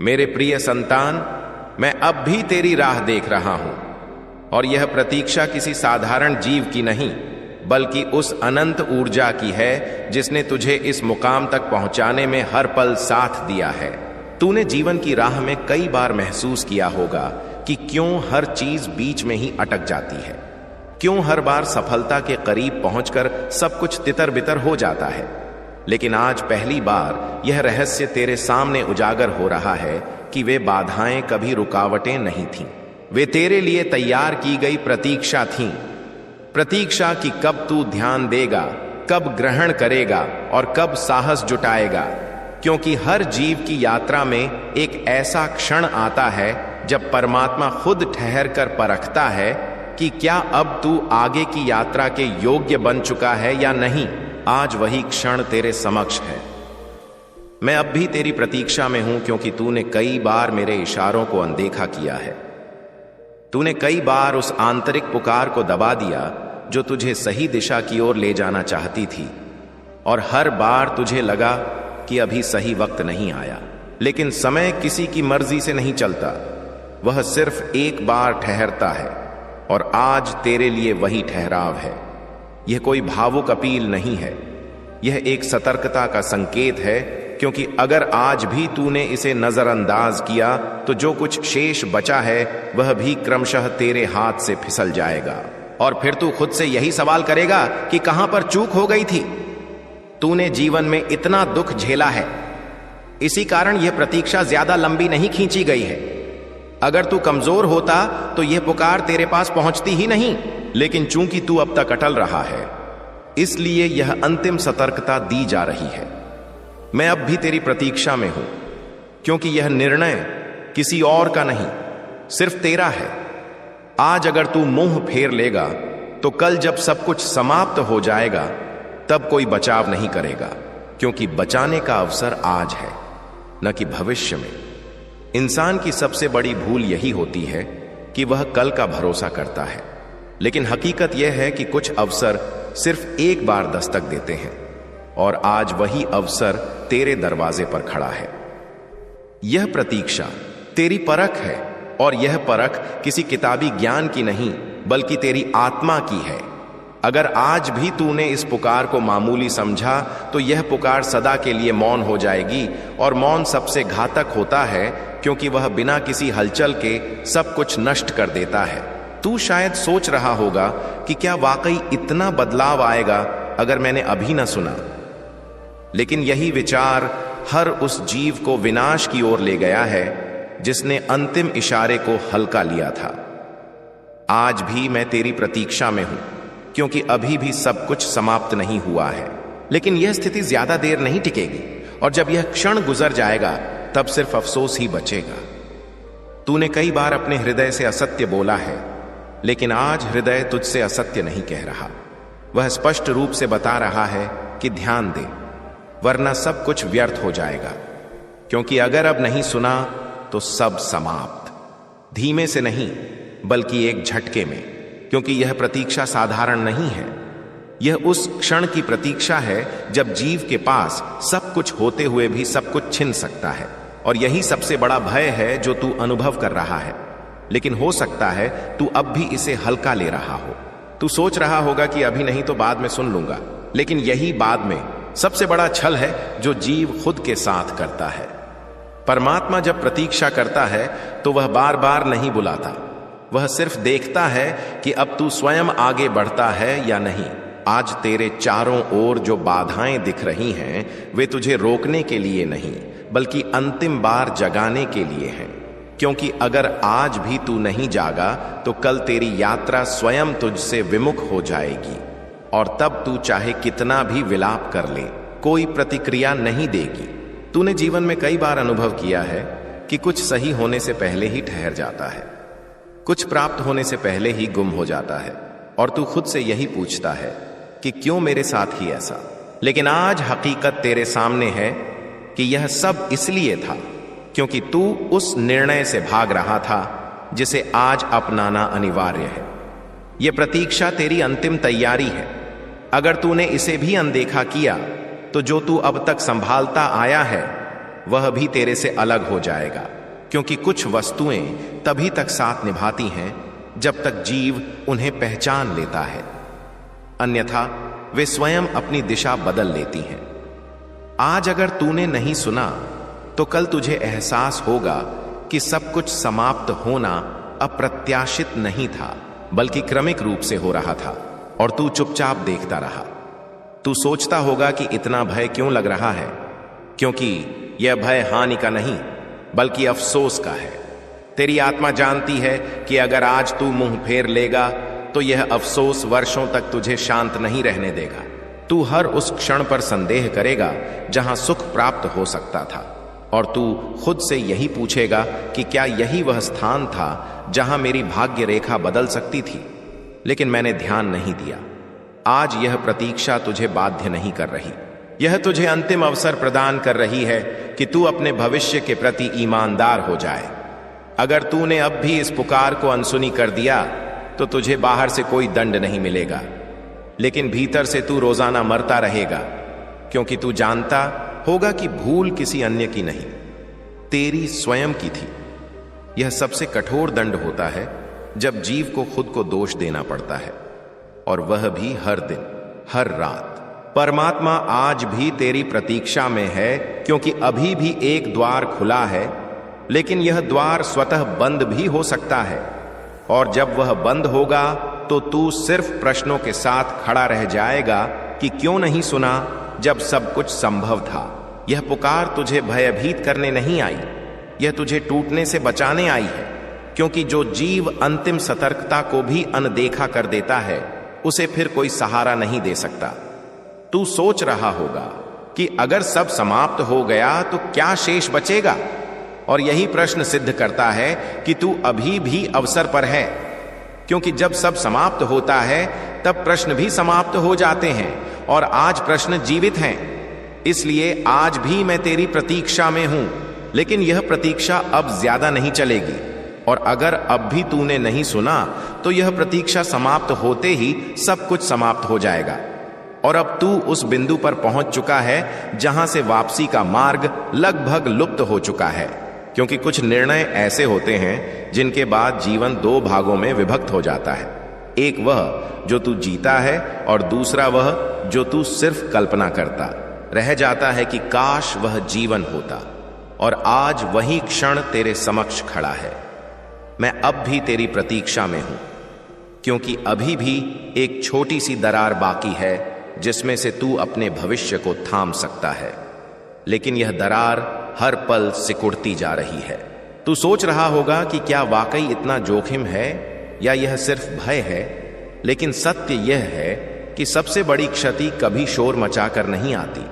मेरे प्रिय संतान, मैं अब भी तेरी राह देख रहा हूं, और यह प्रतीक्षा किसी साधारण जीव की नहीं, बल्कि उस अनंत ऊर्जा की है जिसने तुझे इस मुकाम तक पहुंचाने में हर पल साथ दिया है। तूने जीवन की राह में कई बार महसूस किया होगा कि क्यों हर चीज बीच में ही अटक जाती है, क्यों हर बार सफलता के करीब पहुंचकर सब कुछ तितर बितर हो जाता है। लेकिन आज पहली बार यह रहस्य तेरे सामने उजागर हो रहा है कि वे बाधाएं कभी रुकावटें नहीं थीं। वे तेरे लिए तैयार की गई प्रतीक्षा थीं। प्रतीक्षा कि कब तू ध्यान देगा, कब ग्रहण करेगा और कब साहस जुटाएगा। क्योंकि हर जीव की यात्रा में एक ऐसा क्षण आता है जब परमात्मा खुद ठहर कर परखता है कि क्या अब तू आगे की यात्रा के योग्य बन चुका है या नहीं। आज वही क्षण तेरे समक्ष है। मैं अब भी तेरी प्रतीक्षा में हूं, क्योंकि तूने कई बार मेरे इशारों को अनदेखा किया है। तूने कई बार उस आंतरिक पुकार को दबा दिया जो तुझे सही दिशा की ओर ले जाना चाहती थी, और हर बार तुझे लगा कि अभी सही वक्त नहीं आया। लेकिन समय किसी की मर्जी से नहीं चलता, वह सिर्फ एक बार ठहरता है, और आज तेरे लिए वही ठहराव है। यह कोई भावुक अपील नहीं है, यह एक सतर्कता का संकेत है, क्योंकि अगर आज भी तूने इसे नजरअंदाज किया तो जो कुछ शेष बचा है वह भी क्रमशः तेरे हाथ से फिसल जाएगा। और फिर तू खुद से यही सवाल करेगा कि कहां पर चूक हो गई थी। तूने जीवन में इतना दुख झेला है, इसी कारण यह प्रतीक्षा ज्यादा लंबी नहीं खींची गई है। अगर तू कमजोर होता तो यह पुकार तेरे पास पहुंचती ही नहीं, लेकिन चूंकि तू अब तक अटल रहा है, इसलिए यह अंतिम सतर्कता दी जा रही है। मैं अब भी तेरी प्रतीक्षा में हूं, क्योंकि यह निर्णय किसी और का नहीं, सिर्फ तेरा है। आज अगर तू मुंह फेर लेगा तो कल जब सब कुछ समाप्त हो जाएगा तब कोई बचाव नहीं करेगा, क्योंकि बचाने का अवसर आज है, न कि भविष्य में। इंसान की सबसे बड़ी भूल यही होती है कि वह कल का भरोसा करता है, लेकिन हकीकत यह है कि कुछ अवसर सिर्फ एक बार दस्तक देते हैं, और आज वही अवसर तेरे दरवाजे पर खड़ा है। यह प्रतीक्षा तेरी परख है, और यह परख किसी किताबी ज्ञान की नहीं, बल्कि तेरी आत्मा की है। अगर आज भी तूने इस पुकार को मामूली समझा तो यह पुकार सदा के लिए मौन हो जाएगी, और मौन सबसे घातक होता है, क्योंकि वह बिना किसी हलचल के सब कुछ नष्ट कर देता है। तू शायद सोच रहा होगा कि क्या वाकई इतना बदलाव आएगा अगर मैंने अभी न सुना। लेकिन यही विचार हर उस जीव को विनाश की ओर ले गया है जिसने अंतिम इशारे को हल्का लिया था। आज भी मैं तेरी प्रतीक्षा में हूं, क्योंकि अभी भी सब कुछ समाप्त नहीं हुआ है। लेकिन यह स्थिति ज्यादा देर नहीं टिकेगी, और जब यह क्षण गुजर जाएगा तब सिर्फ अफसोस ही बचेगा। तूने कई बार अपने हृदय से असत्य बोला है, लेकिन आज हृदय तुझसे असत्य नहीं कह रहा। वह स्पष्ट रूप से बता रहा है कि ध्यान दे, वरना सब कुछ व्यर्थ हो जाएगा। क्योंकि अगर अब नहीं सुना तो सब समाप्त, धीमे से नहीं बल्कि एक झटके में। क्योंकि यह प्रतीक्षा साधारण नहीं है, यह उस क्षण की प्रतीक्षा है जब जीव के पास सब कुछ होते हुए भी सब कुछ छिन सकता है। और यही सबसे बड़ा भय है जो तू अनुभव कर रहा है। लेकिन हो सकता है तू अब भी इसे हल्का ले रहा हो। तू सोच रहा होगा कि अभी नहीं तो बाद में सुन लूंगा, लेकिन यही बाद में सबसे बड़ा छल है जो जीव खुद के साथ करता है। परमात्मा जब प्रतीक्षा करता है तो वह बार बार नहीं बुलाता, वह सिर्फ देखता है कि अब तू स्वयं आगे बढ़ता है या नहीं। आज तेरे चारों ओर जो बाधाएं दिख रही हैं, वे तुझे रोकने के लिए नहीं, बल्कि अंतिम बार जगाने के लिए हैं। क्योंकि अगर आज भी तू नहीं जागा तो कल तेरी यात्रा स्वयं तुझसे विमुख हो जाएगी, और तब तू चाहे कितना भी विलाप कर ले, कोई प्रतिक्रिया नहीं देगी। तूने जीवन में कई बार अनुभव किया है कि कुछ सही होने से पहले ही ठहर जाता है, कुछ प्राप्त होने से पहले ही गुम हो जाता है, और तू खुद से यही पूछता है कि क्यों मेरे साथ ही ऐसा। लेकिन आज हकीकत तेरे सामने है कि यह सब इसलिए था क्योंकि तू उस निर्णय से भाग रहा था जिसे आज अपनाना अनिवार्य है। यह प्रतीक्षा तेरी अंतिम तैयारी है। अगर तूने इसे भी अनदेखा किया तो जो तू अब तक संभालता आया है वह भी तेरे से अलग हो जाएगा, क्योंकि कुछ वस्तुएं तभी तक साथ निभाती हैं जब तक जीव उन्हें पहचान लेता है, अन्यथा वे स्वयं अपनी दिशा बदल लेती हैं। आज अगर तूने नहीं सुना तो कल तुझे एहसास होगा कि सब कुछ समाप्त होना अप्रत्याशित नहीं था, बल्कि क्रमिक रूप से हो रहा था और तू चुपचाप देखता रहा। तू सोचता होगा कि इतना भय क्यों लग रहा है, क्योंकि यह भय हानि का नहीं बल्कि अफसोस का है। तेरी आत्मा जानती है कि अगर आज तू मुंह फेर लेगा तो यह अफसोस वर्षों तक तुझे शांत नहीं रहने देगा। तू हर उस क्षण पर संदेह करेगा जहां सुख प्राप्त हो सकता था, और तू खुद से यही पूछेगा कि क्या यही वह स्थान था जहां मेरी भाग्य रेखा बदल सकती थी, लेकिन मैंने ध्यान नहीं दिया। आज यह प्रतीक्षा तुझे बाध्य नहीं कर रही, यह तुझे अंतिम अवसर प्रदान कर रही है कि तू अपने भविष्य के प्रति ईमानदार हो जाए। अगर तूने अब भी इस पुकार को अनसुनी कर दिया तो तुझे बाहर से कोई दंड नहीं मिलेगा, लेकिन भीतर से तू रोजाना मरता रहेगा, क्योंकि तू जानता होगा कि भूल किसी अन्य की नहीं, तेरी स्वयं की थी। यह सबसे कठोर दंड होता है जब जीव को खुद को दोष देना पड़ता है, और वह भी हर दिन, हर रात। परमात्मा आज भी तेरी प्रतीक्षा में है, क्योंकि अभी भी एक द्वार खुला है, लेकिन यह द्वार स्वतः बंद भी हो सकता है, और जब वह बंद होगा तो तू सिर्फ प्रश्नों के साथ खड़ा रह जाएगा कि क्यों नहीं सुना जब सब कुछ संभव था। यह पुकार तुझे भयभीत करने नहीं आई, यह तुझे टूटने से बचाने आई है, क्योंकि जो जीव अंतिम सतर्कता को भी अनदेखा कर देता है उसे फिर कोई सहारा नहीं दे सकता। तू सोच रहा होगा कि अगर सब समाप्त हो गया तो क्या शेष बचेगा, और यही प्रश्न सिद्ध करता है कि तू अभी भी अवसर पर है, क्योंकि जब सब समाप्त होता है तब प्रश्न भी समाप्त हो जाते हैं, और आज प्रश्न जीवित हैं। इसलिए आज भी मैं तेरी प्रतीक्षा में हूं, लेकिन यह प्रतीक्षा अब ज्यादा नहीं चलेगी, और अगर अब भी तूने नहीं सुना तो यह प्रतीक्षा समाप्त होते ही सब कुछ समाप्त हो जाएगा, और अब तू उस बिंदु पर पहुंच चुका है जहां से वापसी का मार्ग लगभग लुप्त हो चुका है। क्योंकि कुछ निर्णय ऐसे होते हैं जिनके बाद जीवन दो भागों में विभक्त हो जाता है, एक वह जो तू जीता है और दूसरा वह जो तू सिर्फ कल्पना करता रह जाता है कि काश वह जीवन होता, और आज वही क्षण तेरे समक्ष खड़ा है। मैं अब भी तेरी प्रतीक्षा में हूं, क्योंकि अभी भी एक छोटी सी दरार बाकी है जिसमें से तू अपने भविष्य को थाम सकता है, लेकिन यह दरार हर पल सिकुड़ती जा रही है। तू सोच रहा होगा कि क्या वाकई इतना जोखिम है या यह सिर्फ भय है, लेकिन सत्य यह है कि सबसे बड़ी क्षति कभी शोर मचाकर नहीं आती,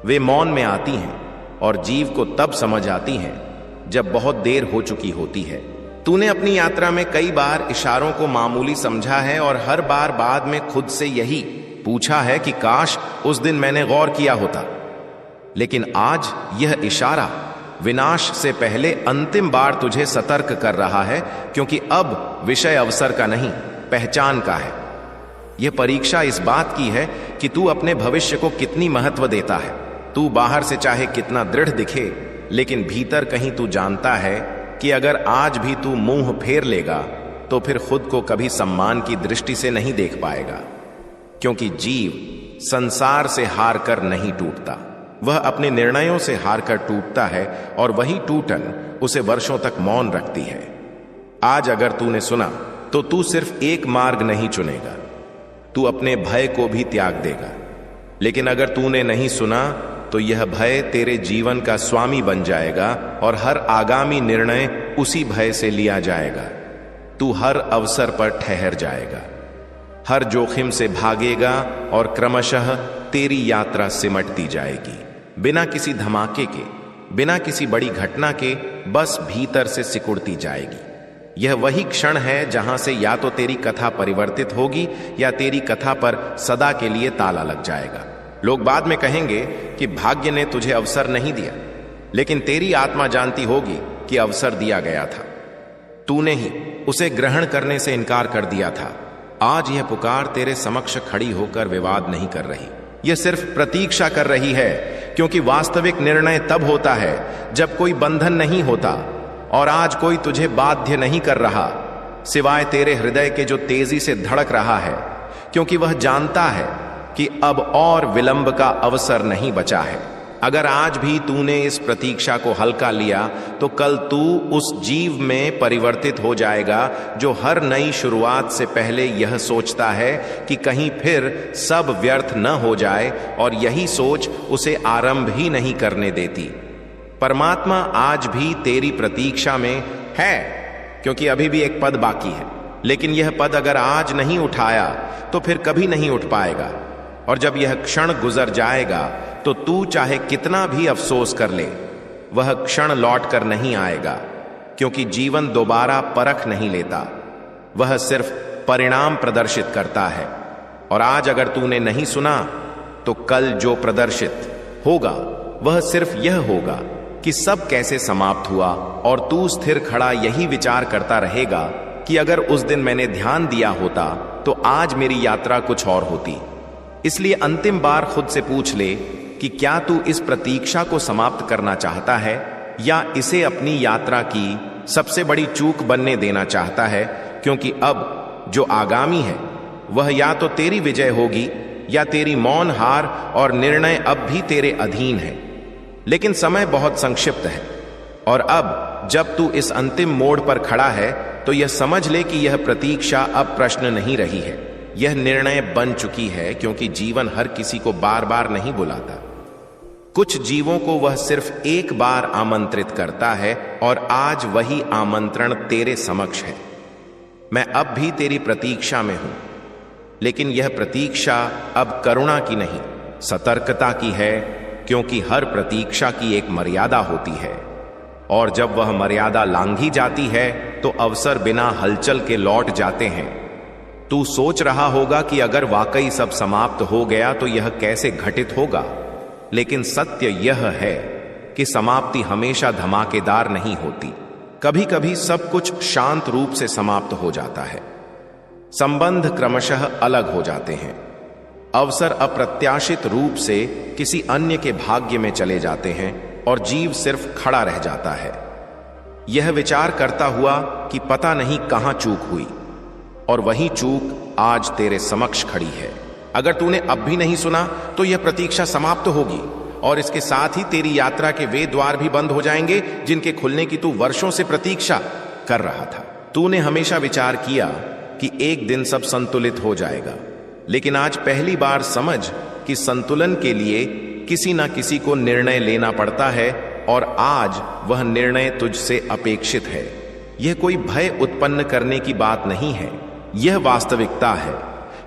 वे मौन में आती हैं, और जीव को तब समझ आती हैं जब बहुत देर हो चुकी होती है। तूने अपनी यात्रा में कई बार इशारों को मामूली समझा है, और हर बार बाद में खुद से यही पूछा है कि काश उस दिन मैंने गौर किया होता, लेकिन आज यह इशारा विनाश से पहले अंतिम बार तुझे सतर्क कर रहा है, क्योंकि अब विषय अवसर का नहीं, पहचान का है। यह परीक्षा इस बात की है कि तू अपने भविष्य को कितनी महत्व देता है। तू बाहर से चाहे कितना दृढ़ दिखे, लेकिन भीतर कहीं तू जानता है कि अगर आज भी तू मुंह फेर लेगा तो फिर खुद को कभी सम्मान की दृष्टि से नहीं देख पाएगा, क्योंकि जीव संसार से हार कर नहीं टूटता, वह अपने निर्णयों से हारकर टूटता है, और वही टूटन उसे वर्षों तक मौन रखती है। आज अगर तूने सुना तो तू सिर्फ एक मार्ग नहीं चुनेगा, तू अपने भय को भी त्याग देगा। लेकिन अगर तूने नहीं सुना तो यह भय तेरे जीवन का स्वामी बन जाएगा, और हर आगामी निर्णय उसी भय से लिया जाएगा। तू हर अवसर पर ठहर जाएगा, हर जोखिम से भागेगा, और क्रमशः तेरी यात्रा सिमटती जाएगी, बिना किसी धमाके के, बिना किसी बड़ी घटना के, बस भीतर से सिकुड़ती जाएगी। यह वही क्षण है जहां से या तो तेरी कथा परिवर्तित होगी या तेरी कथा पर सदा के लिए ताला लग जाएगा। लोग बाद में कहेंगे कि भाग्य ने तुझे अवसर नहीं दिया, लेकिन तेरी आत्मा जानती होगी कि अवसर दिया गया था, तूने ही उसे ग्रहण करने से इनकार कर दिया था। आज यह पुकार तेरे समक्ष खड़ी होकर विवाद नहीं कर रही, यह सिर्फ प्रतीक्षा कर रही है क्योंकि वास्तविक निर्णय तब होता है जब कोई बंधन नहीं होता और आज कोई तुझे बाध्य नहीं कर रहा, सिवाय तेरे हृदय के जो तेजी से धड़क रहा है, क्योंकि वह जानता है कि अब और विलंब का अवसर नहीं बचा है। अगर आज भी तूने इस प्रतीक्षा को हल्का लिया तो कल तू उस जीव में परिवर्तित हो जाएगा जो हर नई शुरुआत से पहले यह सोचता है कि कहीं फिर सब व्यर्थ न हो जाए, और यही सोच उसे आरंभ ही नहीं करने देती। परमात्मा आज भी तेरी प्रतीक्षा में है, क्योंकि अभी भी एक पद बाकी है, लेकिन यह पद अगर आज नहीं उठाया तो फिर कभी नहीं उठ पाएगा। और जब यह क्षण गुजर जाएगा तो तू चाहे कितना भी अफसोस कर ले, वह क्षण लौट कर नहीं आएगा, क्योंकि जीवन दोबारा परख नहीं लेता, वह सिर्फ परिणाम प्रदर्शित करता है। और आज अगर तूने नहीं सुना तो कल जो प्रदर्शित होगा वह सिर्फ यह होगा कि सब कैसे समाप्त हुआ, और तू स्थिर खड़ा यही विचार करता रहेगा कि अगर उस दिन मैंने ध्यान दिया होता तो आज मेरी यात्रा कुछ और होती। इसलिए अंतिम बार खुद से पूछ ले कि क्या तू इस प्रतीक्षा को समाप्त करना चाहता है या इसे अपनी यात्रा की सबसे बड़ी चूक बनने देना चाहता है, क्योंकि अब जो आगामी है वह या तो तेरी विजय होगी या तेरी मौन हार, और निर्णय अब भी तेरे अधीन है। लेकिन समय बहुत संक्षिप्त है, और अब जब तू इस अंतिम मोड़ पर खड़ा है तो यह समझ ले कि यह प्रतीक्षा अब प्रश्न नहीं रही है, यह निर्णय बन चुकी है, क्योंकि जीवन हर किसी को बार बार नहीं बुलाता। कुछ जीवों को वह सिर्फ एक बार आमंत्रित करता है, और आज वही आमंत्रण तेरे समक्ष है। मैं अब भी तेरी प्रतीक्षा में हूं, लेकिन यह प्रतीक्षा अब करुणा की नहीं, सतर्कता की है, क्योंकि हर प्रतीक्षा की एक मर्यादा होती है, और जब वह मर्यादा लांघी जाती है तो अवसर बिना हलचल के लौट जाते हैं। तू सोच रहा होगा कि अगर वाकई सब समाप्त हो गया तो यह कैसे घटित होगा, लेकिन सत्य यह है कि समाप्ति हमेशा धमाकेदार नहीं होती। कभी कभी सब कुछ शांत रूप से समाप्त हो जाता है, संबंध क्रमशः अलग हो जाते हैं, अवसर अप्रत्याशित रूप से किसी अन्य के भाग्य में चले जाते हैं, और जीव सिर्फ खड़ा रह जाता है, यह विचार करता हुआ कि पता नहीं कहां चूक हुई, और वही चूक आज तेरे समक्ष खड़ी है। अगर तूने अब भी नहीं सुना तो यह प्रतीक्षा समाप्त होगी, और इसके साथ ही तेरी यात्रा के वे द्वार भी बंद हो जाएंगे जिनके खुलने की तू वर्षों से प्रतीक्षा कर रहा था। तूने हमेशा विचार किया कि एक दिन सब संतुलित हो जाएगा, लेकिन आज पहली बार समझ कि संतुलन के लिए किसी न किसी को निर्णय लेना पड़ता है, और आज वह निर्णय तुझसे अपेक्षित है। यह कोई भय उत्पन्न करने की बात नहीं है, यह वास्तविकता है,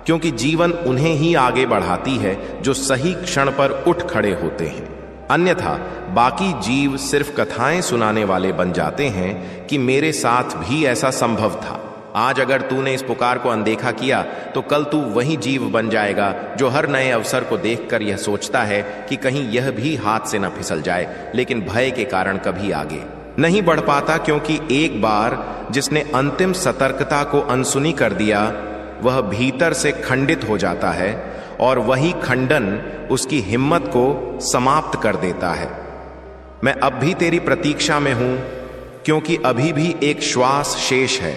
क्योंकि जीवन उन्हें ही आगे बढ़ाती है जो सही क्षण पर उठ खड़े होते हैं। अन्यथा बाकी जीव सिर्फ कथाएं सुनाने वाले बन जाते हैं कि मेरे साथ भी ऐसा संभव था। आज अगर तूने इस पुकार को अनदेखा किया तो कल तू वही जीव बन जाएगा जो हर नए अवसर को देखकर यह सोचता है कि कहीं यह भी हाथ से न फिसल जाए, लेकिन भय के कारण कभी आगे नहीं बढ़ पाता, क्योंकि एक बार जिसने अंतिम सतर्कता को अनसुनी कर दिया वह भीतर से खंडित हो जाता है, और वही खंडन उसकी हिम्मत को समाप्त कर देता है। मैं अब भी तेरी प्रतीक्षा में हूं, क्योंकि अभी भी एक श्वास शेष है,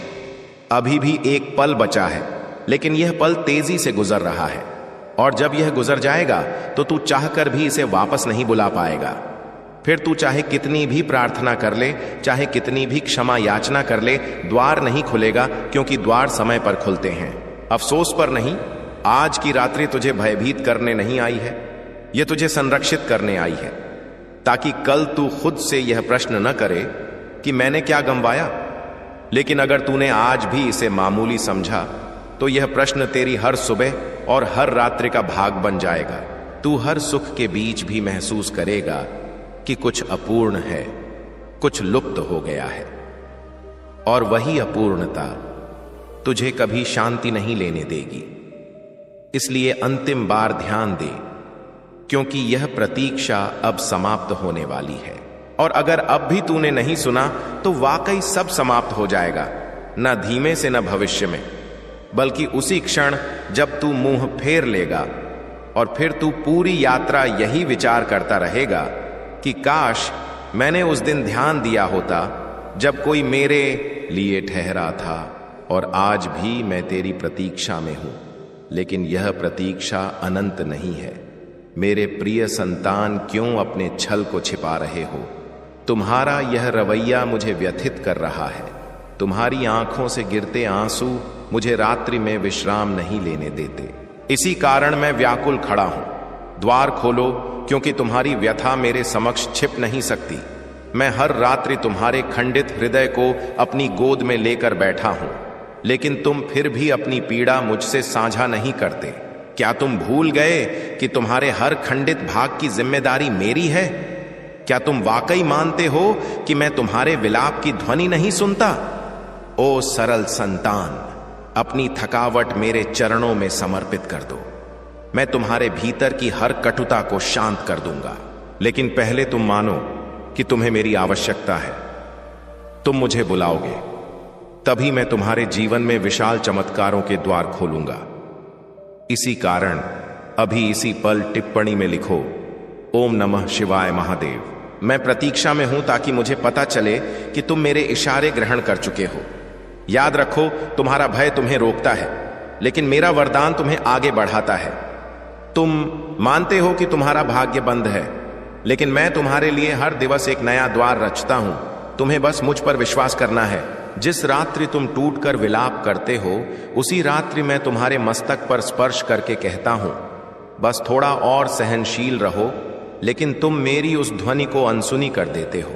अभी भी एक पल बचा है, लेकिन यह पल तेजी से गुजर रहा है, और जब यह गुजर जाएगा तो तू चाहकर भी इसे वापस नहीं बुला पाएगा। फिर तू चाहे कितनी भी प्रार्थना कर ले, चाहे कितनी भी क्षमा याचना कर ले, द्वार नहीं खुलेगा, क्योंकि द्वार समय पर खुलते हैं। अफसोस पर नहीं, आज की रात्रि तुझे भयभीत करने नहीं आई है, यह तुझे संरक्षित करने आई है, ताकि कल तू खुद से यह प्रश्न न करे कि मैंने क्या गंवाया। लेकिन अगर तूने आज भी इसे मामूली समझा तो यह प्रश्न तेरी हर सुबह और हर रात्रि का भाग बन जाएगा। तू हर सुख के बीच भी महसूस करेगा कि कुछ अपूर्ण है, कुछ लुप्त हो गया है, और वही अपूर्णता तुझे कभी शांति नहीं लेने देगी। इसलिए अंतिम बार ध्यान दे, क्योंकि यह प्रतीक्षा अब समाप्त होने वाली है, और अगर अब भी तूने नहीं सुना तो वाकई सब समाप्त हो जाएगा, न धीमे से न भविष्य में, बल्कि उसी क्षण जब तू मुंह फेर लेगा और फिर तू पूरी यात्रा यही विचार करता रहेगा कि काश मैंने उस दिन ध्यान दिया होता जब कोई मेरे लिए ठहरा था, और आज भी मैं तेरी प्रतीक्षा में हूं। लेकिन यह प्रतीक्षा अनंत नहीं है। मेरे प्रिय संतान, क्यों अपने छल को छिपा रहे हो? तुम्हारा यह रवैया मुझे व्यथित कर रहा है। तुम्हारी आंखों से गिरते आंसू मुझे रात्रि में विश्राम नहीं लेने देते। इसी कारण मैं व्याकुल खड़ा हूं। द्वार खोलो, क्योंकि तुम्हारी व्यथा मेरे समक्ष छिप नहीं सकती। मैं हर रात्रि तुम्हारे खंडित हृदय को अपनी गोद में लेकर बैठा हूं, लेकिन तुम फिर भी अपनी पीड़ा मुझसे साझा नहीं करते। क्या तुम भूल गए कि तुम्हारे हर खंडित भाग की जिम्मेदारी मेरी है? क्या तुम वाकई मानते हो कि मैं तुम्हारे विलाप की ध्वनि नहीं सुनता? ओ सरल संतान, अपनी थकावट मेरे चरणों में समर्पित कर दो। मैं तुम्हारे भीतर की हर कटुता को शांत कर दूंगा। लेकिन पहले तुम मानो कि तुम्हें मेरी आवश्यकता है। तुम मुझे बुलाओगे, तभी मैं तुम्हारे जीवन में विशाल चमत्कारों के द्वार खोलूंगा। इसी कारण अभी इसी पल टिप्पणी में लिखो, ओम नमः शिवाय महादेव। मैं प्रतीक्षा में हूं ताकि मुझे पता चले कि तुम मेरे इशारे ग्रहण कर चुके हो। याद रखो, तुम्हारा भय तुम्हें रोकता है, लेकिन मेरा वरदान तुम्हें आगे बढ़ाता है। तुम मानते हो कि तुम्हारा भाग्य बंद है, लेकिन मैं तुम्हारे लिए हर दिवस एक नया द्वार रचता हूं। तुम्हें बस मुझ पर विश्वास करना है। जिस रात्रि तुम टूटकर विलाप करते हो, उसी रात्रि मैं तुम्हारे मस्तक पर स्पर्श करके कहता हूं, बस थोड़ा और सहनशील रहो। लेकिन तुम मेरी उस ध्वनि को अनसुनी कर देते हो।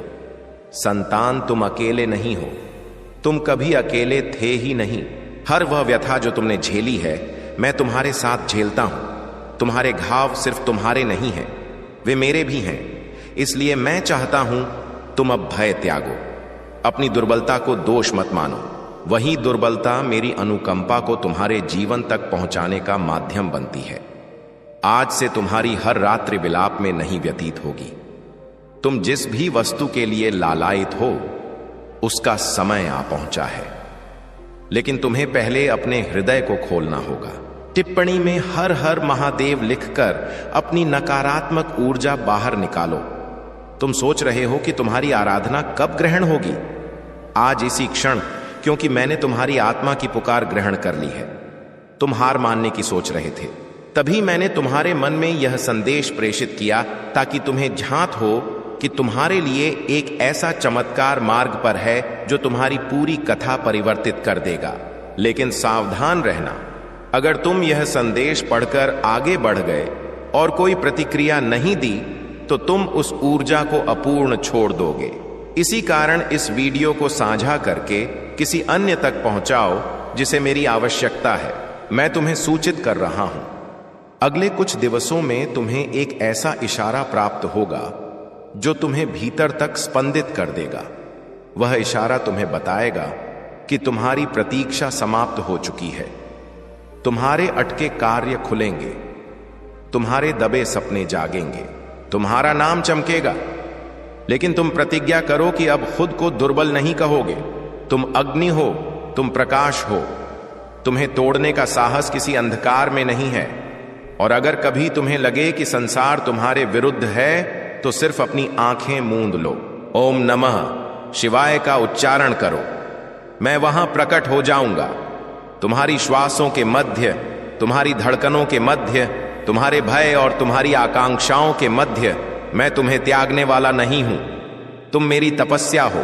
संतान, तुम अकेले नहीं हो। तुम कभी अकेले थे ही नहीं। हर वह व्यथा जो तुमने झेली है, मैं तुम्हारे साथ झेलता हूं। तुम्हारे घाव सिर्फ तुम्हारे नहीं हैं, वे मेरे भी हैं। इसलिए मैं चाहता हूं तुम अब भय त्यागो। अपनी दुर्बलता को दोष मत मानो। वही दुर्बलता मेरी अनुकंपा को तुम्हारे जीवन तक पहुंचाने का माध्यम बनती है। आज से तुम्हारी हर रात्रि विलाप में नहीं व्यतीत होगी। तुम जिस भी वस्तु के लिए लालायित हो, उसका समय आ पहुंचा है। लेकिन तुम्हें पहले अपने हृदय को खोलना होगा। टिप्पणी में हर हर महादेव लिखकर अपनी नकारात्मक ऊर्जा बाहर निकालो। तुम सोच रहे हो कि तुम्हारी आराधना कब ग्रहण होगी? आज, इसी क्षण, क्योंकि मैंने तुम्हारी आत्मा की पुकार ग्रहण कर ली है। तुम हार मानने की सोच रहे थे, तभी मैंने तुम्हारे मन में यह संदेश प्रेषित किया ताकि तुम्हें झांत हो कि तुम्हारे लिए एक ऐसा चमत्कार मार्ग पर है जो तुम्हारी पूरी कथा परिवर्तित कर देगा। लेकिन सावधान रहना, अगर तुम यह संदेश पढ़कर आगे बढ़ गए और कोई प्रतिक्रिया नहीं दी, तो तुम उस ऊर्जा को अपूर्ण छोड़ दोगे। इसी कारण इस वीडियो को साझा करके किसी अन्य तक पहुंचाओ जिसे मेरी आवश्यकता है। मैं तुम्हें सूचित कर रहा हूं, अगले कुछ दिवसों में तुम्हें एक ऐसा इशारा प्राप्त होगा जो तुम्हें भीतर तक स्पंदित कर देगा। वह इशारा तुम्हें बताएगा कि तुम्हारी प्रतीक्षा समाप्त हो चुकी है। तुम्हारे अटके कार्य खुलेंगे, तुम्हारे दबे सपने जागेंगे, तुम्हारा नाम चमकेगा। लेकिन तुम प्रतिज्ञा करो कि अब खुद को दुर्बल नहीं कहोगे। तुम अग्नि हो, तुम प्रकाश हो। तुम्हें तोड़ने का साहस किसी अंधकार में नहीं है। और अगर कभी तुम्हें लगे कि संसार तुम्हारे विरुद्ध है, तो सिर्फ अपनी आंखें मूंद लो। ओम नमः शिवाय का उच्चारण करो। मैं वहां प्रकट हो जाऊंगा। तुम्हारी श्वासों के मध्य, तुम्हारी धड़कनों के मध्य, तुम्हारे भय और तुम्हारी आकांक्षाओं के मध्य मैं तुम्हें त्यागने वाला नहीं हूं। तुम मेरी तपस्या हो।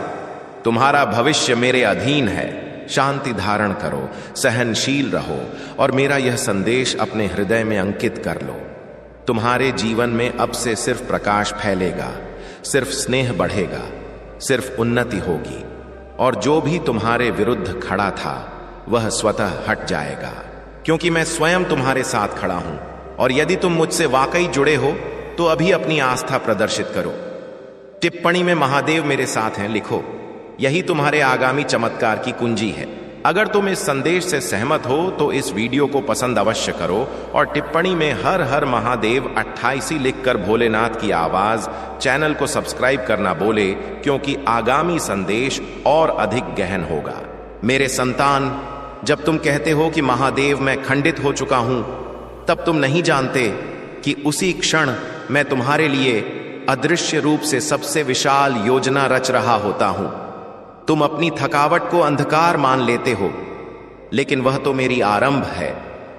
तुम्हारा भविष्य मेरे अधीन है। शांति धारण करो, सहनशील रहो और मेरा यह संदेश अपने हृदय में अंकित कर लो। तुम्हारे जीवन में अब से सिर्फ प्रकाश फैलेगा, सिर्फ स्नेह बढ़ेगा, सिर्फ उन्नति होगी। और जो भी तुम्हारे विरुद्ध खड़ा था वह स्वतः हट जाएगा, क्योंकि मैं स्वयं तुम्हारे साथ खड़ा हूं। और यदि तुम मुझसे वाकई जुड़े हो तो अभी अपनी आस्था प्रदर्शित करो। टिप्पणी में महादेव मेरे साथ हैं लिखो। यही तुम्हारे आगामी चमत्कार की कुंजी है। अगर तुम इस संदेश से सहमत हो तो इस वीडियो को पसंद अवश्य करो और टिप्पणी में हर हर महादेव 28 लिखकर भोलेनाथ की आवाज चैनल को सब्सक्राइब करना बोले, क्योंकि आगामी संदेश और अधिक गहन होगा। मेरे संतान, जब तुम कहते हो कि महादेव मैं खंडित हो चुका हूं, तब तुम नहीं जानते कि उसी क्षण मैं तुम्हारे लिए अदृश्य रूप से सबसे विशाल योजना रच रहा होता हूं। तुम अपनी थकावट को अंधकार मान लेते हो, लेकिन वह तो मेरी आरंभ है।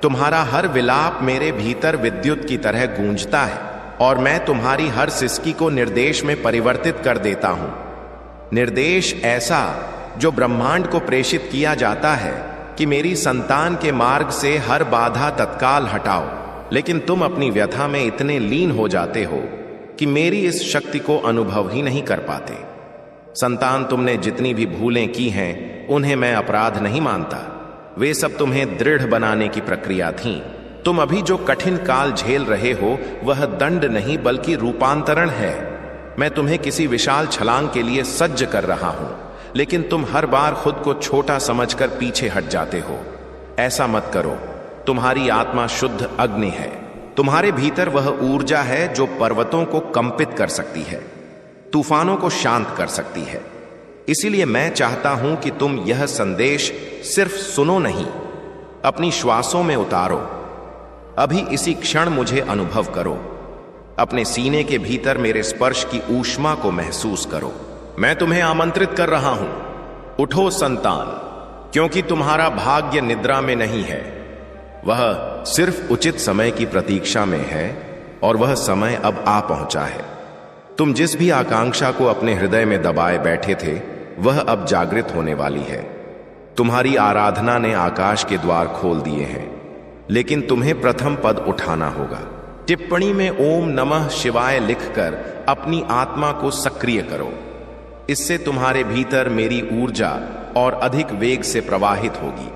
तुम्हारा हर विलाप मेरे भीतर विद्युत की तरह गूंजता है और मैं तुम्हारी हर सिसकी को निर्देश में परिवर्तित कर देता हूं। निर्देश ऐसा जो ब्रह्मांड को प्रेषित किया जाता है कि मेरी संतान के मार्ग से हर बाधा तत्काल हटाओ, लेकिन तुम अपनी व्यथा में इतने लीन हो जाते हो कि मेरी इस शक्ति को अनुभव ही नहीं कर पाते। संतान, तुमने जितनी भी भूलें की हैं उन्हें मैं अपराध नहीं मानता। वे सब तुम्हें दृढ़ बनाने की प्रक्रिया थीं। तुम अभी जो कठिन काल झेल रहे हो वह दंड नहीं बल्कि रूपांतरण है। मैं तुम्हें किसी विशाल छलांग के लिए सज्ज कर रहा हूं, लेकिन तुम हर बार खुद को छोटा समझकर पीछे हट जाते हो। ऐसा मत करो। तुम्हारी आत्मा शुद्ध अग्नि है। तुम्हारे भीतर वह ऊर्जा है जो पर्वतों को कंपित कर सकती है, तूफानों को शांत कर सकती है। इसीलिए मैं चाहता हूं कि तुम यह संदेश सिर्फ सुनो नहीं, अपनी श्वासों में उतारो। अभी इसी क्षण मुझे अनुभव करो। अपने सीने के भीतर मेरे स्पर्श की ऊष्मा को महसूस करो। मैं तुम्हें आमंत्रित कर रहा हूं। उठो संतान, क्योंकि तुम्हारा भाग्य निद्रा में नहीं है। वह सिर्फ उचित समय की प्रतीक्षा में है और वह समय अब आ पहुंचा है। तुम जिस भी आकांक्षा को अपने हृदय में दबाए बैठे थे वह अब जागृत होने वाली है। तुम्हारी आराधना ने आकाश के द्वार खोल दिए हैं, लेकिन तुम्हें प्रथम पद उठाना होगा। टिप्पणी में ओम नमः शिवाय लिखकर अपनी आत्मा को सक्रिय करो। इससे तुम्हारे भीतर मेरी ऊर्जा और अधिक वेग से प्रवाहित होगी।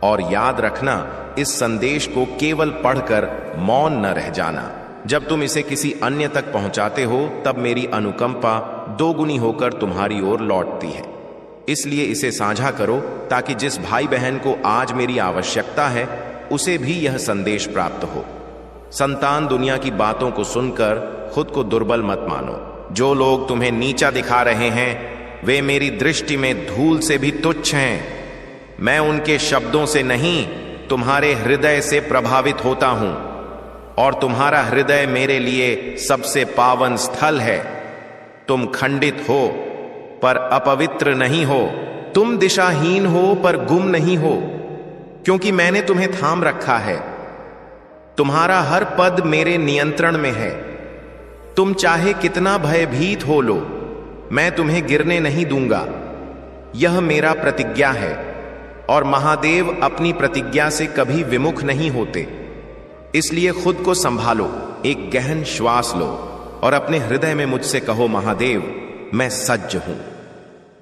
और याद रखना, इस संदेश को केवल पढ़कर मौन न रह जाना। जब तुम इसे किसी अन्य तक पहुंचाते हो तब मेरी अनुकंपा दोगुनी होकर तुम्हारी ओर लौटती है। इसलिए इसे साझा करो ताकि जिस भाई बहन को आज मेरी आवश्यकता है उसे भी यह संदेश प्राप्त हो। संतान, दुनिया की बातों को सुनकर खुद को दुर्बल मत मानो। जो लोग तुम्हें नीचा दिखा रहे हैं वे मेरी दृष्टि में धूल से भी तुच्छ हैं। मैं उनके शब्दों से नहीं, तुम्हारे हृदय से प्रभावित होता हूं और तुम्हारा हृदय मेरे लिए सबसे पावन स्थल है। तुम खंडित हो पर अपवित्र नहीं हो। तुम दिशाहीन हो पर गुम नहीं हो, क्योंकि मैंने तुम्हें थाम रखा है। तुम्हारा हर पद मेरे नियंत्रण में है। तुम चाहे कितना भयभीत हो लो, मैं तुम्हें गिरने नहीं दूंगा। यह मेरा प्रतिज्ञा है और महादेव अपनी प्रतिज्ञा से कभी विमुख नहीं होते। इसलिए खुद को संभालो, एक गहन श्वास लो और अपने हृदय में मुझसे कहो, महादेव मैं सज्ज हूं।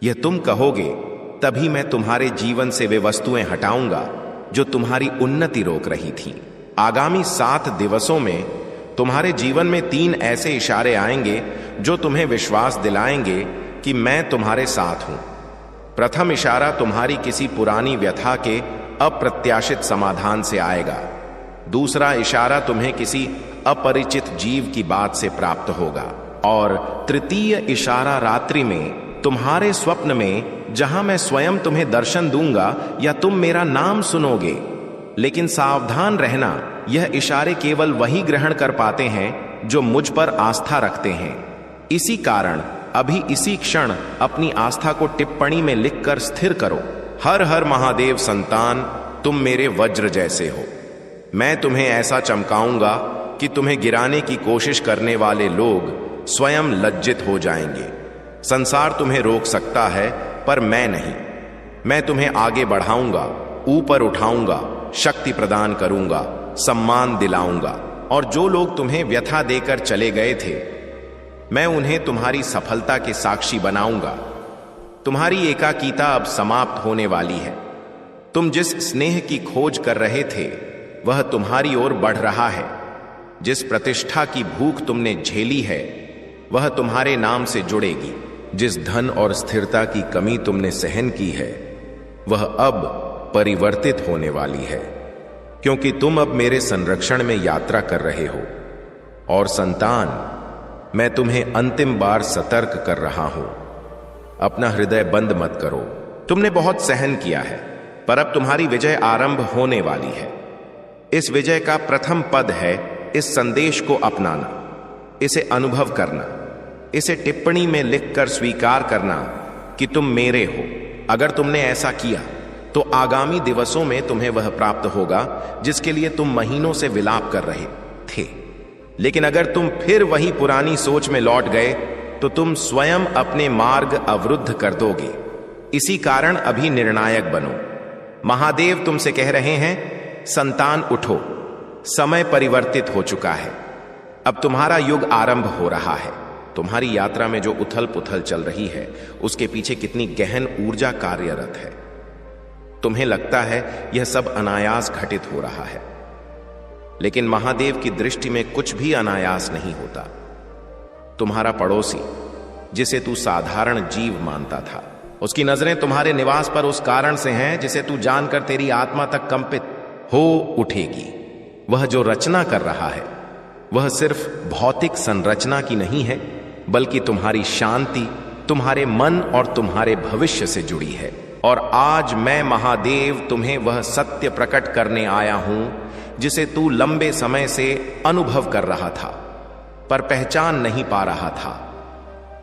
यह तुम कहोगे तभी मैं तुम्हारे जीवन से वे वस्तुएं हटाऊंगा जो तुम्हारी उन्नति रोक रही थी। आगामी 7 दिवसों में तुम्हारे जीवन में 3 ऐसे इशारे आएंगे जो तुम्हें विश्वास दिलाएंगे कि मैं तुम्हारे साथ हूं। प्रथम इशारा तुम्हारी किसी पुरानी व्यथा के अप्रत्याशित समाधान से आएगा। दूसरा इशारा तुम्हें किसी अपरिचित जीव की बात से प्राप्त होगा। और तृतीय इशारा रात्रि में तुम्हारे स्वप्न में, जहां मैं स्वयं तुम्हें दर्शन दूंगा या तुम मेरा नाम सुनोगे। लेकिन सावधान रहना, यह इशारे केवल वही ग्रहण कर पाते हैं जो मुझ पर आस्था रखते हैं। इसी कारण अभी इसी क्षण अपनी आस्था को टिप्पणी में लिखकर स्थिर करो। हर हर महादेव संतान, तुम मेरे वज्र जैसे हो। मैं तुम्हें ऐसा चमकाऊंगा कि तुम्हें गिराने की कोशिश करने वाले लोग स्वयं लज्जित हो जाएंगे। संसार तुम्हें रोक सकता है पर मैं नहीं। मैं तुम्हें आगे बढ़ाऊंगा, ऊपर उठाऊंगा, शक्ति प्रदान करूंगा, सम्मान दिलाऊंगा। और जो लोग तुम्हें व्यथा देकर चले गए थे, मैं उन्हें तुम्हारी सफलता के साक्षी बनाऊंगा। तुम्हारी एकाकीता अब समाप्त होने वाली है। तुम जिस स्नेह की खोज कर रहे थे वह तुम्हारी ओर बढ़ रहा है। जिस प्रतिष्ठा की भूख तुमने झेली है वह तुम्हारे नाम से जुड़ेगी। जिस धन और स्थिरता की कमी तुमने सहन की है वह अब परिवर्तित होने वाली है, क्योंकि तुम अब मेरे संरक्षण में यात्रा कर रहे हो। और संतान, मैं तुम्हें अंतिम बार सतर्क कर रहा हूं। अपना हृदय बंद मत करो। तुमने बहुत सहन किया है, पर अब तुम्हारी विजय आरंभ होने वाली है। इस विजय का प्रथम पद है इस संदेश को अपनाना, इसे अनुभव करना, इसे टिप्पणी में लिखकर स्वीकार करना कि तुम मेरे हो। अगर तुमने ऐसा किया तो आगामी दिवसों में तुम्हें वह प्राप्त होगा जिसके लिए तुम महीनों से विलाप कर रहे थे। लेकिन अगर तुम फिर वही पुरानी सोच में लौट गए तो तुम स्वयं अपने मार्ग अवरुद्ध कर दोगे। इसी कारण अभी निर्णायक बनो। महादेव तुमसे कह रहे हैं, संतान उठो, समय परिवर्तित हो चुका है। अब तुम्हारा युग आरंभ हो रहा है। तुम्हारी यात्रा में जो उथल पुथल चल रही है उसके पीछे कितनी गहन ऊर्जा कार्यरत है। तुम्हें लगता है यह सब अनायास घटित हो रहा है, लेकिन महादेव की दृष्टि में कुछ भी अनायास नहीं होता। तुम्हारा पड़ोसी, जिसे तू साधारण जीव मानता था, उसकी नजरें तुम्हारे निवास पर उस कारण से हैं जिसे तू जानकर तेरी आत्मा तक कंपित हो उठेगी। वह जो रचना कर रहा है वह सिर्फ भौतिक संरचना की नहीं है, बल्कि तुम्हारी शांति, तुम्हारे मन और तुम्हारे भविष्य से जुड़ी है। और आज मैं महादेव तुम्हें वह सत्य प्रकट करने आया हूं जिसे तू लंबे समय से अनुभव कर रहा था पर पहचान नहीं पा रहा था।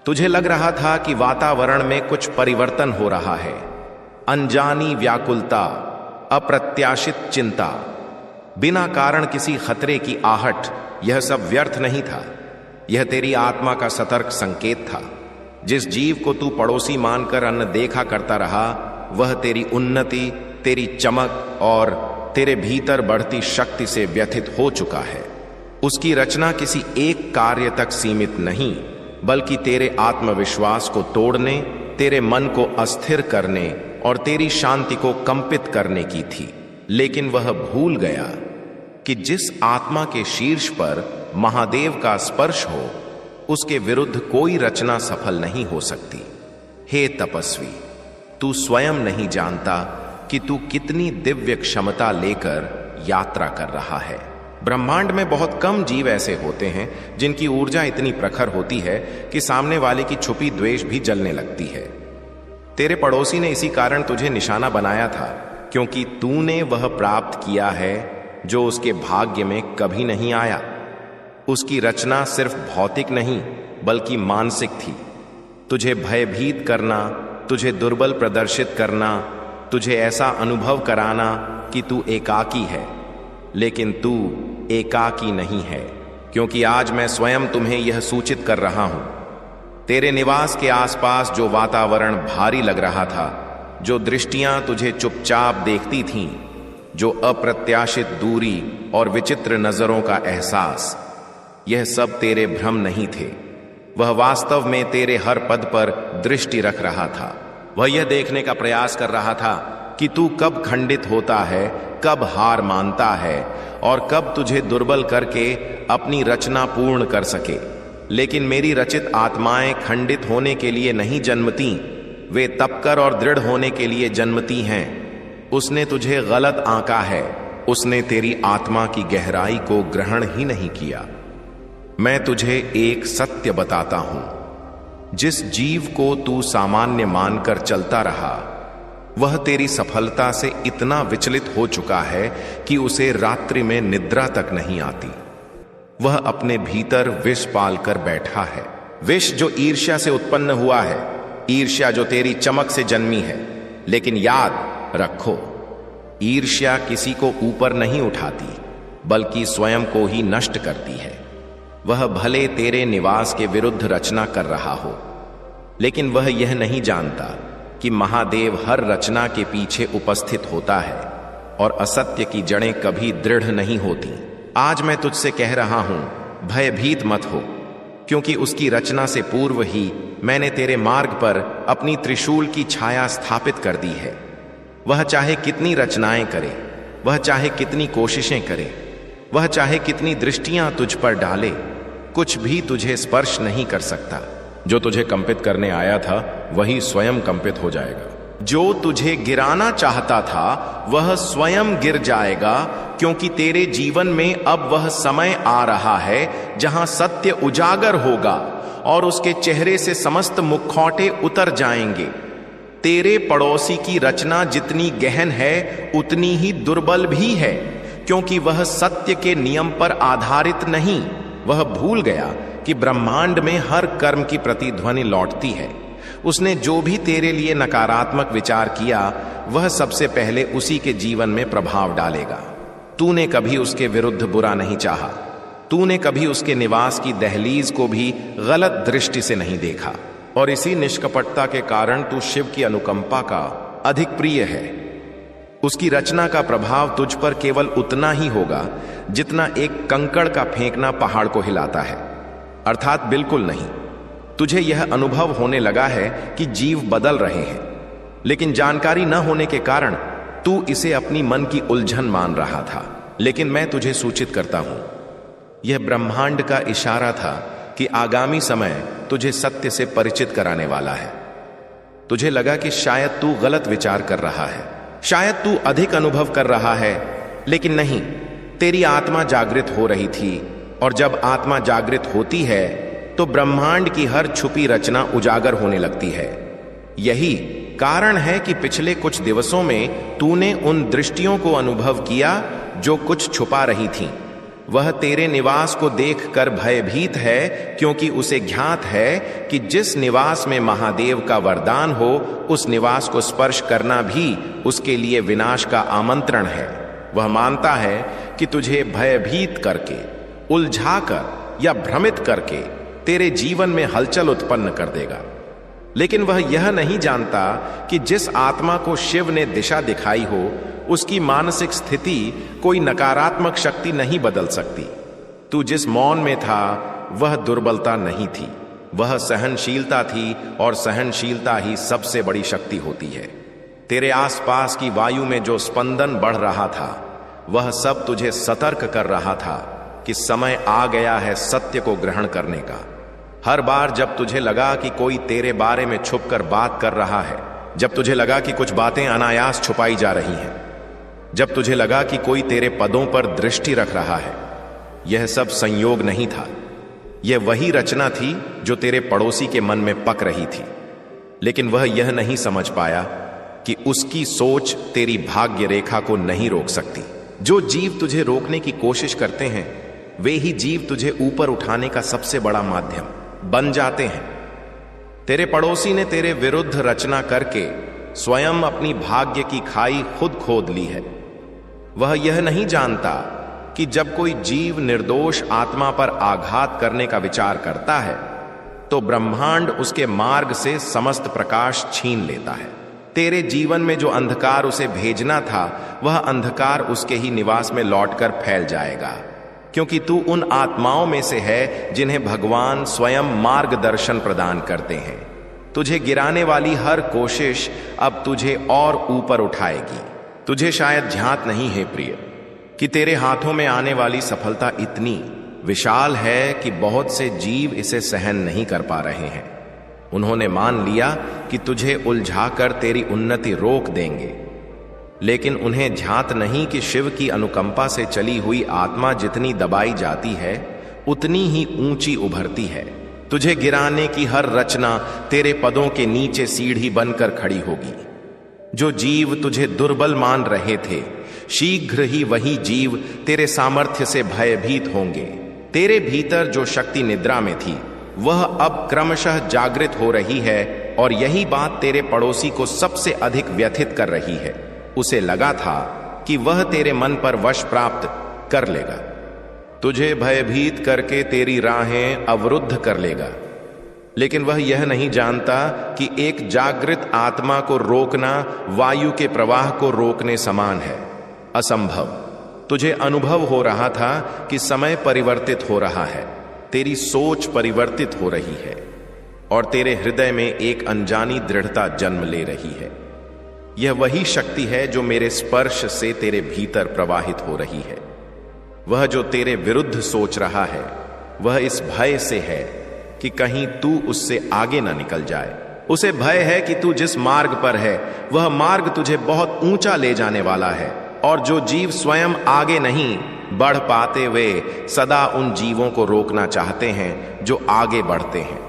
तुझे लग रहा था कि वातावरण में कुछ परिवर्तन हो रहा है। अनजानी व्याकुलता, अप्रत्याशित चिंता, बिना कारण किसी खतरे की आहट, यह सब व्यर्थ नहीं था। यह तेरी आत्मा का सतर्क संकेत था। जिस जीव को तू पड़ोसी मानकर अनदेखा करता रहा, वह तेरी उन्नति, तेरी चमक और तेरे भीतर बढ़ती शक्ति से व्यथित हो चुका है। उसकी रचना किसी एक कार्य तक सीमित नहीं, बल्कि तेरे आत्मविश्वास को तोड़ने, तेरे मन को अस्थिर करने और तेरी शांति को कंपित करने की थी। लेकिन वह भूल गया कि जिस आत्मा के शीर्ष पर महादेव का स्पर्श हो, उसके विरुद्ध कोई रचना सफल नहीं हो सकती। हे तपस्वी, तू स्वयं नहीं जानता कि तू कितनी दिव्य क्षमता लेकर यात्रा कर रहा है। ब्रह्मांड में बहुत कम जीव ऐसे होते हैं जिनकी ऊर्जा इतनी प्रखर होती है कि सामने वाले की छुपी द्वेष भी जलने लगती है। तेरे पड़ोसी ने इसी कारण तुझे निशाना बनाया था, क्योंकि तूने वह प्राप्त किया है जो उसके भाग्य में कभी नहीं आया। उसकी रचना सिर्फ भौतिक नहीं बल्कि मानसिक थी। तुझे भयभीत करना, तुझे दुर्बल प्रदर्शित करना, तुझे ऐसा अनुभव कराना कि तू एकाकी है। लेकिन तू एकाकी नहीं है, क्योंकि आज मैं स्वयं तुम्हें यह सूचित कर रहा हूं। तेरे निवास के आसपास जो वातावरण भारी लग रहा था, जो दृष्टियां तुझे चुपचाप देखती थीं, जो अप्रत्याशित दूरी और विचित्र नजरों का एहसास, यह सब तेरे भ्रम नहीं थे। वह वास्तव में तेरे हर पद पर दृष्टि रख रहा था। वह यह देखने का प्रयास कर रहा था कि तू कब खंडित होता है, कब हार मानता है और कब तुझे दुर्बल करके अपनी रचना पूर्ण कर सके। लेकिन मेरी रचित आत्माएं खंडित होने के लिए नहीं जन्मती, वे तपकर और दृढ़ होने के लिए जन्मती हैं। उसने तुझे गलत आंका है। उसने तेरी आत्मा की गहराई को ग्रहण ही नहीं किया। मैं तुझे एक सत्य बताता हूं। जिस जीव को तू सामान्य मानकर चलता रहा, वह तेरी सफलता से इतना विचलित हो चुका है कि उसे रात्रि में निद्रा तक नहीं आती। वह अपने भीतर विष पालकर बैठा है। विष जो ईर्ष्या से उत्पन्न हुआ है, ईर्ष्या जो तेरी चमक से जन्मी है। लेकिन याद रखो, ईर्ष्या किसी को ऊपर नहीं उठाती, बल्कि स्वयं को ही नष्ट करती है। वह भले तेरे निवास के विरुद्ध रचना कर रहा हो, लेकिन वह यह नहीं जानता कि महादेव हर रचना के पीछे उपस्थित होता है और असत्य की जड़ें कभी दृढ़ नहीं होती। आज मैं तुझसे कह रहा हूं, भयभीत मत हो, क्योंकि उसकी रचना से पूर्व ही मैंने तेरे मार्ग पर अपनी त्रिशूल की छाया स्थापित कर दी है। वह चाहे कितनी रचनाएं करे, वह चाहे कितनी कोशिशें करे, वह चाहे कितनी दृष्टियां तुझ पर डाले, कुछ भी तुझे स्पर्श नहीं कर सकता। जो तुझे कंपित करने आया था वही स्वयं कंपित हो जाएगा। जो तुझे गिराना चाहता था वह स्वयं गिर जाएगा, क्योंकि तेरे जीवन में अब वह समय आ रहा है जहां सत्य उजागर होगा और उसके चेहरे से समस्त मुखौटे उतर जाएंगे। तेरे पड़ोसी की रचना जितनी गहन है उतनी ही दुर्बल भी है, क्योंकि वह सत्य के नियम पर आधारित नहीं। वह भूल गया कि ब्रह्मांड में हर कर्म की प्रतिध्वनि लौटती है। उसने जो भी तेरे लिए नकारात्मक विचार किया वह सबसे पहले उसी के जीवन में प्रभाव डालेगा। तूने कभी उसके विरुद्ध बुरा नहीं चाहा। तूने कभी उसके निवास की दहलीज को भी गलत दृष्टि से नहीं देखा, और इसी निष्कपटता के कारण तू शिव की अनुकंपा का अधिक प्रिय है। उसकी रचना का प्रभाव तुझ पर केवल उतना ही होगा जितना एक कंकड़ का फेंकना पहाड़ को हिलाता है, अर्थात बिल्कुल नहीं। तुझे यह अनुभव होने लगा है कि जीव बदल रहे हैं, लेकिन जानकारी न होने के कारण तू इसे अपनी मन की उलझन मान रहा था। लेकिन मैं तुझे सूचित करता हूं, यह ब्रह्मांड का इशारा था कि आगामी समय तुझे सत्य से परिचित कराने वाला है। तुझे लगा कि शायद तू गलत विचार कर रहा है, शायद तू अधिक अनुभव कर रहा है, लेकिन नहीं। तेरी आत्मा जागृत हो रही थी, और जब आत्मा जागृत होती है तो ब्रह्मांड की हर छुपी रचना उजागर होने लगती है। यही कारण है कि पिछले कुछ दिवसों में तूने उन दृष्टियों को अनुभव किया जो कुछ छुपा रही थीं। वह तेरे निवास को देखकर भयभीत है, क्योंकि उसे ज्ञात है कि जिस निवास में महादेव का वरदान हो उस निवास को स्पर्श करना भी उसके लिए विनाश का आमंत्रण है। वह मानता है कि तुझे भयभीत करके, उलझाकर या भ्रमित करके तेरे जीवन में हलचल उत्पन्न कर देगा। लेकिन वह यह नहीं जानता कि जिस आत्मा को शिव ने दिशा दिखाई हो उसकी मानसिक स्थिति कोई नकारात्मक शक्ति नहीं बदल सकती। तू जिस मौन में था वह दुर्बलता नहीं थी, वह सहनशीलता थी, और सहनशीलता ही सबसे बड़ी शक्ति होती है। तेरे आसपास की वायु में जो स्पंदन बढ़ रहा था वह सब तुझे सतर्क कर रहा था कि समय आ गया है सत्य को ग्रहण करने का। हर बार जब तुझे लगा कि कोई तेरे बारे में छुपकर बात कर रहा है, जब तुझे लगा कि कुछ बातें अनायास छुपाई जा रही हैं, जब तुझे लगा कि कोई तेरे पदों पर दृष्टि रख रहा है, यह सब संयोग नहीं था। यह वही रचना थी जो तेरे पड़ोसी के मन में पक रही थी, लेकिन वह यह नहीं समझ पाया कि उसकी सोच तेरी भाग्य रेखा को नहीं रोक सकती। जो जीव तुझे रोकने की कोशिश करते हैं वे ही जीव तुझे ऊपर उठाने का सबसे बड़ा माध्यम बन जाते हैं। तेरे पड़ोसी ने तेरे विरुद्ध रचना करके स्वयं अपनी भाग्य की खाई खुद खोद ली है। वह यह नहीं जानता कि जब कोई जीव निर्दोष आत्मा पर आघात करने का विचार करता है तो ब्रह्मांड उसके मार्ग से समस्त प्रकाश छीन लेता है। तेरे जीवन में जो अंधकार उसे भेजना था वह अंधकार उसके ही निवास में लौटकर फैल जाएगा, क्योंकि तू उन आत्माओं में से है जिन्हें भगवान स्वयं मार्गदर्शन प्रदान करते हैं। तुझे गिराने वाली हर कोशिश अब तुझे और ऊपर उठाएगी। तुझे शायद ध्यात नहीं है प्रिय कि तेरे हाथों में आने वाली सफलता इतनी विशाल है कि बहुत से जीव इसे सहन नहीं कर पा रहे हैं। उन्होंने मान लिया कि तुझे उलझाकर तेरी उन्नति रोक देंगे, लेकिन उन्हें ध्यात नहीं कि शिव की अनुकंपा से चली हुई आत्मा जितनी दबाई जाती है उतनी ही ऊंची उभरती है। तुझे गिराने की हर रचना तेरे पदों के नीचे सीढ़ी बनकर खड़ी होगी। जो जीव तुझे दुर्बल मान रहे थे शीघ्र ही वही जीव तेरे सामर्थ्य से भयभीत होंगे। तेरे भीतर जो शक्ति निद्रा में थी वह अब क्रमशः जागृत हो रही है, और यही बात तेरे पड़ोसी को सबसे अधिक व्यथित कर रही है। उसे लगा था कि वह तेरे मन पर वश प्राप्त कर लेगा, तुझे भयभीत करके तेरी राहें अवरुद्ध कर लेगा, लेकिन वह यह नहीं जानता कि एक जागृत आत्मा को रोकना वायु के प्रवाह को रोकने समान है, असंभव। तुझे अनुभव हो रहा था कि समय परिवर्तित हो रहा है, तेरी सोच परिवर्तित हो रही है, और तेरे हृदय में एक अनजानी दृढ़ता जन्म ले रही है। यह वही शक्ति है जो मेरे स्पर्श से तेरे भीतर प्रवाहित हो रही है। वह जो तेरे विरुद्ध सोच रहा है वह इस भय से है कि कहीं तू उससे आगे ना निकल जाए। उसे भय है कि तू जिस मार्ग पर है वह मार्ग तुझे बहुत ऊंचा ले जाने वाला है, और जो जीव स्वयं आगे नहीं बढ़ पाते वे सदा उन जीवों को रोकना चाहते हैं जो आगे बढ़ते हैं।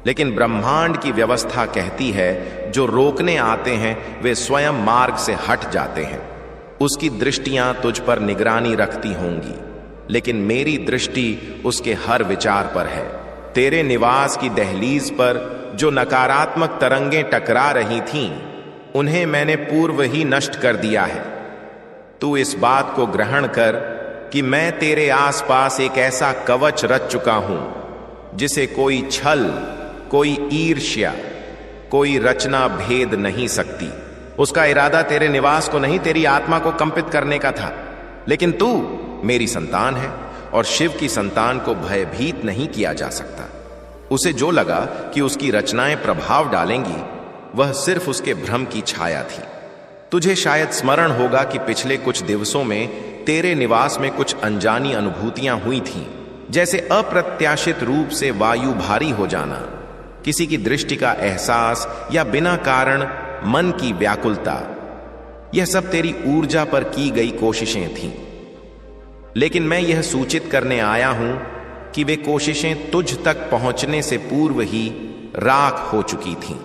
लेकिन ब्रह्मांड की व्यवस्था कहती है जो रोकने आते हैं वे स्वयं मार्ग से हट जाते हैं। उसकी दृष्टियां तुझ पर निगरानी रखती होंगी, लेकिन मेरी दृष्टि उसके हर विचार पर है। तेरे निवास की दहलीज पर जो नकारात्मक तरंगें टकरा रही थीं, उन्हें मैंने पूर्व ही नष्ट कर दिया है। तू इस बात को ग्रहण कर कि मैं तेरे आसपास एक ऐसा कवच रच चुका हूं जिसे कोई छल, कोई ईर्ष्या, कोई रचना भेद नहीं सकती। उसका इरादा तेरे निवास को नहीं, तेरी आत्मा को कंपित करने का था। लेकिन तू मेरी संतान है और शिव की संतान को भयभीत नहीं किया जा सकता। उसे जो लगा कि उसकी रचनाएं प्रभाव डालेंगी, वह सिर्फ उसके भ्रम की छाया थी। तुझे शायद स्मरण होगा कि पिछले कुछ दिवसों में तेरे निवास में कुछ अनजानी अनुभूतियां हुई थीं, जैसे अप्रत्याशित रूप से वायु भारी हो जाना, किसी की दृष्टि का एहसास या बिना कारण मन की व्याकुलता। यह सब तेरी ऊर्जा पर की गई कोशिशें थीं। लेकिन मैं यह सूचित करने आया हूं कि वे कोशिशें तुझ तक पहुंचने से पूर्व ही राख हो चुकी थीं।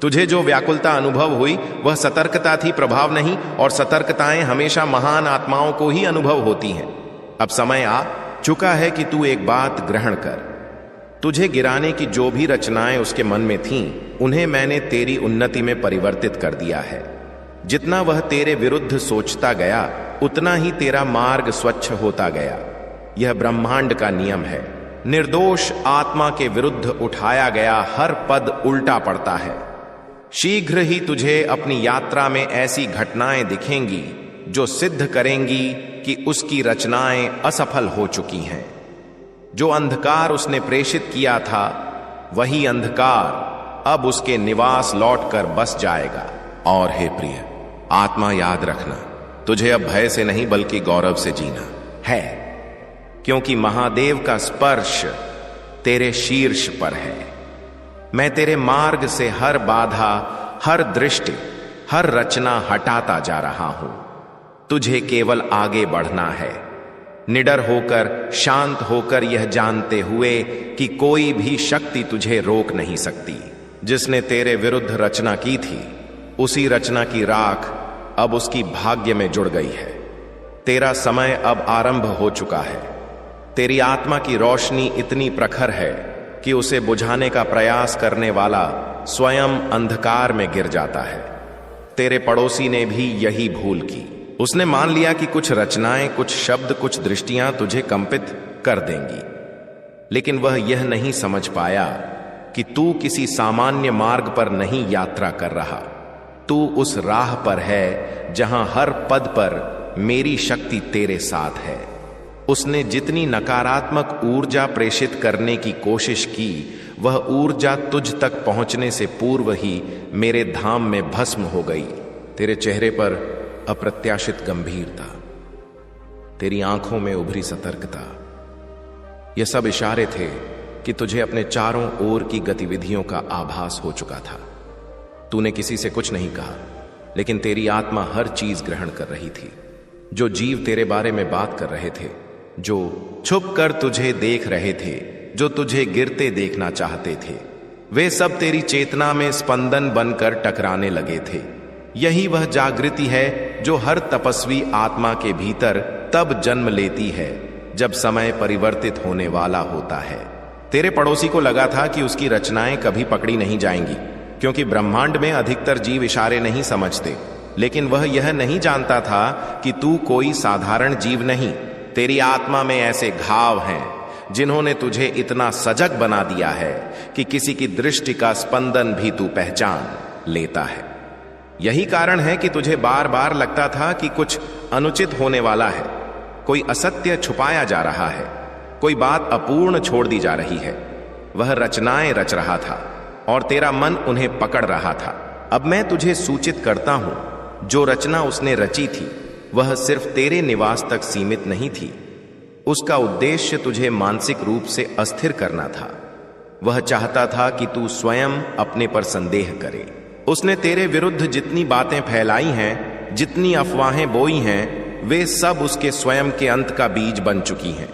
तुझे जो व्याकुलता अनुभव हुई वह सतर्कता थी, प्रभाव नहीं, और सतर्कताएं हमेशा महान आत्माओं को ही अनुभव होती हैं। अब समय आ चुका है कि तू एक बात ग्रहण कर। तुझे गिराने की जो भी रचनाएं उसके मन में थीं, उन्हें मैंने तेरी उन्नति में परिवर्तित कर दिया है। जितना वह तेरे विरुद्ध सोचता गया, उतना ही तेरा मार्ग स्वच्छ होता गया। यह ब्रह्मांड का नियम है। निर्दोष आत्मा के विरुद्ध उठाया गया हर पद उल्टा पड़ता है। शीघ्र ही तुझे अपनी यात्रा में ऐसी घटनाएं दिखेंगी जो सिद्ध करेंगी कि उसकी रचनाएं असफल हो चुकी हैं। जो अंधकार उसने प्रेषित किया था, वही अंधकार अब उसके निवास लौटकर बस जाएगा। और हे प्रिय आत्मा, याद रखना, तुझे अब भय से नहीं बल्कि गौरव से जीना है, क्योंकि महादेव का स्पर्श तेरे शीर्ष पर है। मैं तेरे मार्ग से हर बाधा, हर दृष्टि, हर रचना हटाता जा रहा हूं। तुझे केवल आगे बढ़ना है, निडर होकर, शांत होकर, यह जानते हुए कि कोई भी शक्ति तुझे रोक नहीं सकती। जिसने तेरे विरुद्ध रचना की थी, उसी रचना की राख अब उसकी भाग्य में जुड़ गई है। तेरा समय अब आरंभ हो चुका है। तेरी आत्मा की रोशनी इतनी प्रखर है कि उसे बुझाने का प्रयास करने वाला स्वयं अंधकार में गिर जाता है। तेरे पड़ोसी ने भी यही भूल की। उसने मान लिया कि कुछ रचनाएं, कुछ शब्द, कुछ दृष्टियां तुझे कंपित कर देंगी, लेकिन वह यह नहीं समझ पाया कि तू किसी सामान्य मार्ग पर नहीं यात्रा कर रहा। तू उस राह पर है जहां हर पद पर मेरी शक्ति तेरे साथ है। उसने जितनी नकारात्मक ऊर्जा प्रेषित करने की कोशिश की, वह ऊर्जा तुझ तक पहुंचने से पूर्व ही मेरे धाम में भस्म हो गई। तेरे चेहरे पर अप्रत्याशित गंभीरता, तेरी आंखों में उभरी सतर्कता, यह सब इशारे थे कि तुझे अपने चारों ओर की गतिविधियों का आभास हो चुका था। तूने किसी से कुछ नहीं कहा, लेकिन तेरी आत्मा हर चीज ग्रहण कर रही थी। जो जीव तेरे बारे में बात कर रहे थे, जो छुप कर तुझे देख रहे थे, जो तुझे गिरते देखना चाहते थे, वे सब तेरी चेतना में स्पंदन बनकर टकराने लगे थे। यही वह जागृति है जो हर तपस्वी आत्मा के भीतर तब जन्म लेती है जब समय परिवर्तित होने वाला होता है। तेरे पड़ोसी को लगा था कि उसकी रचनाएं कभी पकड़ी नहीं जाएंगी, क्योंकि ब्रह्मांड में अधिकतर जीव इशारे नहीं समझते। लेकिन वह यह नहीं जानता था कि तू कोई साधारण जीव नहीं। तेरी आत्मा में ऐसे घाव हैं जिन्होंने तुझे इतना सजग बना दिया है कि किसी की दृष्टि का स्पंदन भी तू पहचान लेता है। यही कारण है कि तुझे बार बार लगता था कि कुछ अनुचित होने वाला है, कोई असत्य छुपाया जा रहा है, कोई बात अपूर्ण छोड़ दी जा रही है। वह रचनाएं रच रहा था और तेरा मन उन्हें पकड़ रहा था। अब मैं तुझे सूचित करता हूं, जो रचना उसने रची थी वह सिर्फ तेरे निवास तक सीमित नहीं थी। उसका उद्देश्य तुझे मानसिक रूप से अस्थिर करना था। वह चाहता था कि तू स्वयं अपने पर संदेह करे। उसने तेरे विरुद्ध जितनी बातें फैलाई हैं, जितनी अफवाहें बोई हैं, वे सब उसके स्वयं के अंत का बीज बन चुकी हैं।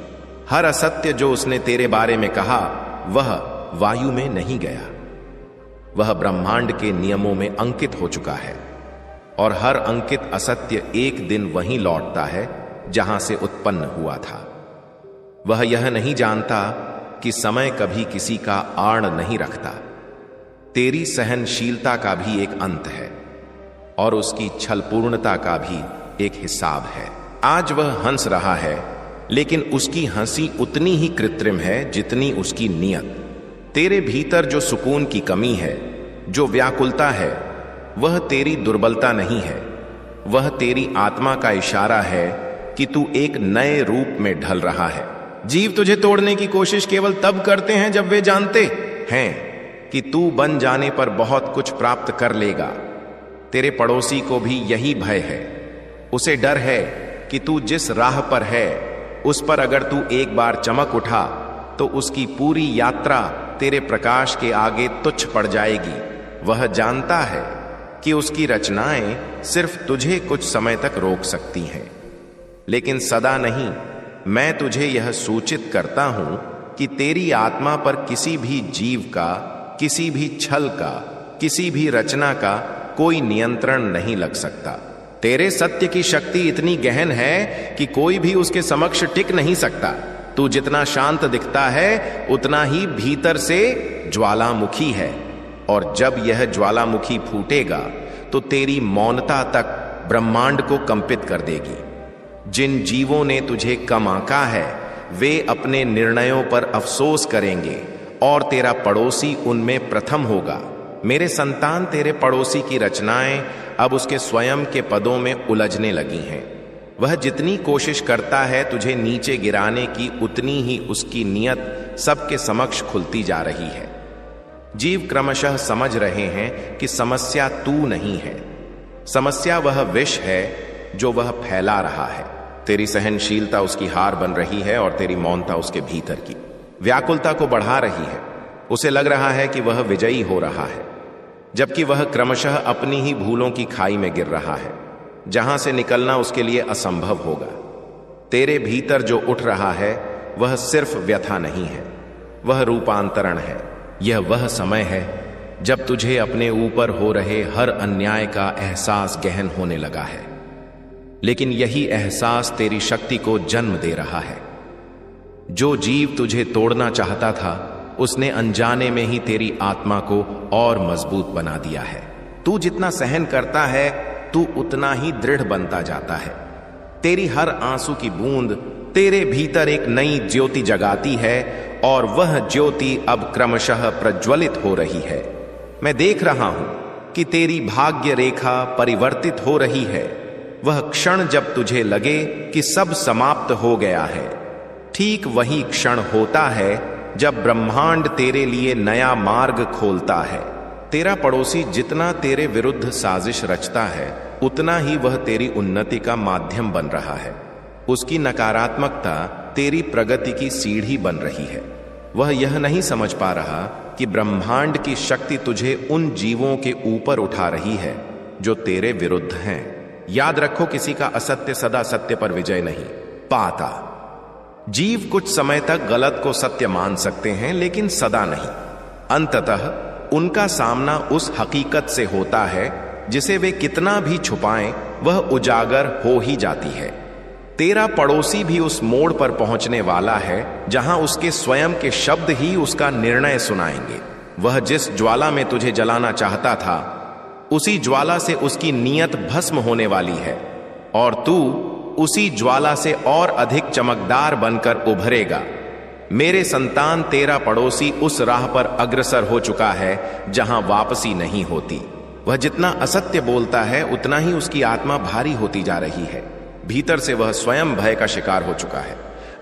हर असत्य जो उसने तेरे बारे में कहा, वह वायु में नहीं गया, वह ब्रह्मांड के नियमों में अंकित हो चुका है। और हर अंकित असत्य एक दिन वहीं लौटता है जहां से उत्पन्न हुआ था। वह यह नहीं जानता कि समय कभी किसी का आड़ नहीं रखता। तेरी सहनशीलता का भी एक अंत है और उसकी छलपूर्णता का भी एक हिसाब है। आज वह हंस रहा है, लेकिन उसकी हंसी उतनी ही कृत्रिम है जितनी उसकी नियत। तेरे भीतर जो सुकून की कमी है, जो व्याकुलता है, वह तेरी दुर्बलता नहीं है, वह तेरी आत्मा का इशारा है कि तू एक नए रूप में ढल रहा है। जीव तुझे तोड़ने की कोशिश केवल तब करते हैं जब वे जानते हैं कि तू बन जाने पर बहुत कुछ प्राप्त कर लेगा। तेरे पड़ोसी को भी यही भय है। उसे डर है कि तू जिस राह पर है उस पर अगर तू एक बार चमक उठा तो उसकी पूरी यात्रा तेरे प्रकाश के आगे तुच्छ पड़ जाएगी। वह जानता है कि उसकी रचनाएं सिर्फ तुझे कुछ समय तक रोक सकती हैं, लेकिन सदा नहीं। मैं तुझे यह सूचित करता हूं कि तेरी आत्मा पर किसी भी जीव का, किसी भी छल का, किसी भी रचना का कोई नियंत्रण नहीं लग सकता। तेरे सत्य की शक्ति इतनी गहन है कि कोई भी उसके समक्ष टिक नहीं सकता। तू जितना शांत दिखता है उतना ही भीतर से ज्वालामुखी है, और जब यह ज्वालामुखी फूटेगा तो तेरी मौनता तक ब्रह्मांड को कंपित कर देगी। जिन जीवों ने तुझे कम आंका है वे अपने निर्णयों पर अफसोस करेंगे और तेरा पड़ोसी उनमें प्रथम होगा। मेरे संतान, तेरे पड़ोसी की रचनाएं अब उसके स्वयं के पदों में उलझने लगी हैं। वह जितनी कोशिश करता है तुझे नीचे गिराने की, उतनी ही उसकी नियत सबके समक्ष खुलती जा रही है। जीव क्रमशः समझ रहे हैं कि समस्या तू नहीं है, समस्या वह विष है जो वह फैला रहा है। तेरी सहनशीलता उसकी हार बन रही है और तेरी मौनता उसके भीतर की व्याकुलता को बढ़ा रही है। उसे लग रहा है कि वह विजयी हो रहा है, जबकि वह क्रमशः अपनी ही भूलों की खाई में गिर रहा है, जहां से निकलना उसके लिए असंभव होगा। तेरे भीतर जो उठ रहा है वह सिर्फ व्यथा नहीं है, वह रूपांतरण है। यह वह समय है जब तुझे अपने ऊपर हो रहे हर अन्याय का एहसास गहन होने लगा है, लेकिन यही एहसास तेरी शक्ति को जन्म दे रहा है। जो जीव तुझे तोड़ना चाहता था उसने अनजाने में ही तेरी आत्मा को और मजबूत बना दिया है। तू जितना सहन करता है तू उतना ही दृढ़ बनता जाता है। तेरी हर आंसू की बूंद तेरे भीतर एक नई ज्योति जगाती है और वह ज्योति अब क्रमशः प्रज्वलित हो रही है। मैं देख रहा हूं कि तेरी भाग्य रेखा परिवर्तित हो रही है। वह क्षण जब तुझे लगे कि सब समाप्त हो गया है, ठीक वही क्षण होता है जब ब्रह्मांड तेरे लिए नया मार्ग खोलता है। तेरा पड़ोसी जितना तेरे विरुद्ध साजिश रचता है उतना ही वह तेरी उन्नति का माध्यम बन रहा है। उसकी नकारात्मकता तेरी प्रगति की सीढ़ी बन रही है। वह यह नहीं समझ पा रहा कि ब्रह्मांड की शक्ति तुझे उन जीवों के ऊपर उठा रही है जो तेरे विरुद्ध हैं। याद रखो, किसी का असत्य सदा सत्य पर विजय नहीं पाता। जीव कुछ समय तक गलत को सत्य मान सकते हैं, लेकिन सदा नहीं। अंततः उनका सामना उस हकीकत से होता है जिसे वे कितना भी छुपाएं, वह उजागर हो ही जाती है। तेरा पड़ोसी भी उस मोड़ पर पहुंचने वाला है जहां उसके स्वयं के शब्द ही उसका निर्णय सुनाएंगे। वह जिस ज्वाला में तुझे जलाना चाहता था उसी ज्वाला से उसकी नियत भस्म होने वाली है, और तू उसी ज्वाला से और अधिक चमकदार बनकर उभरेगा। मेरे संतान, तेरा पड़ोसी उस राह पर अग्रसर हो चुका है जहां वापसी नहीं होती। वह जितना असत्य बोलता है उतना ही उसकी आत्मा भारी होती जा रही है। भीतर से वह स्वयं भय का शिकार हो चुका है।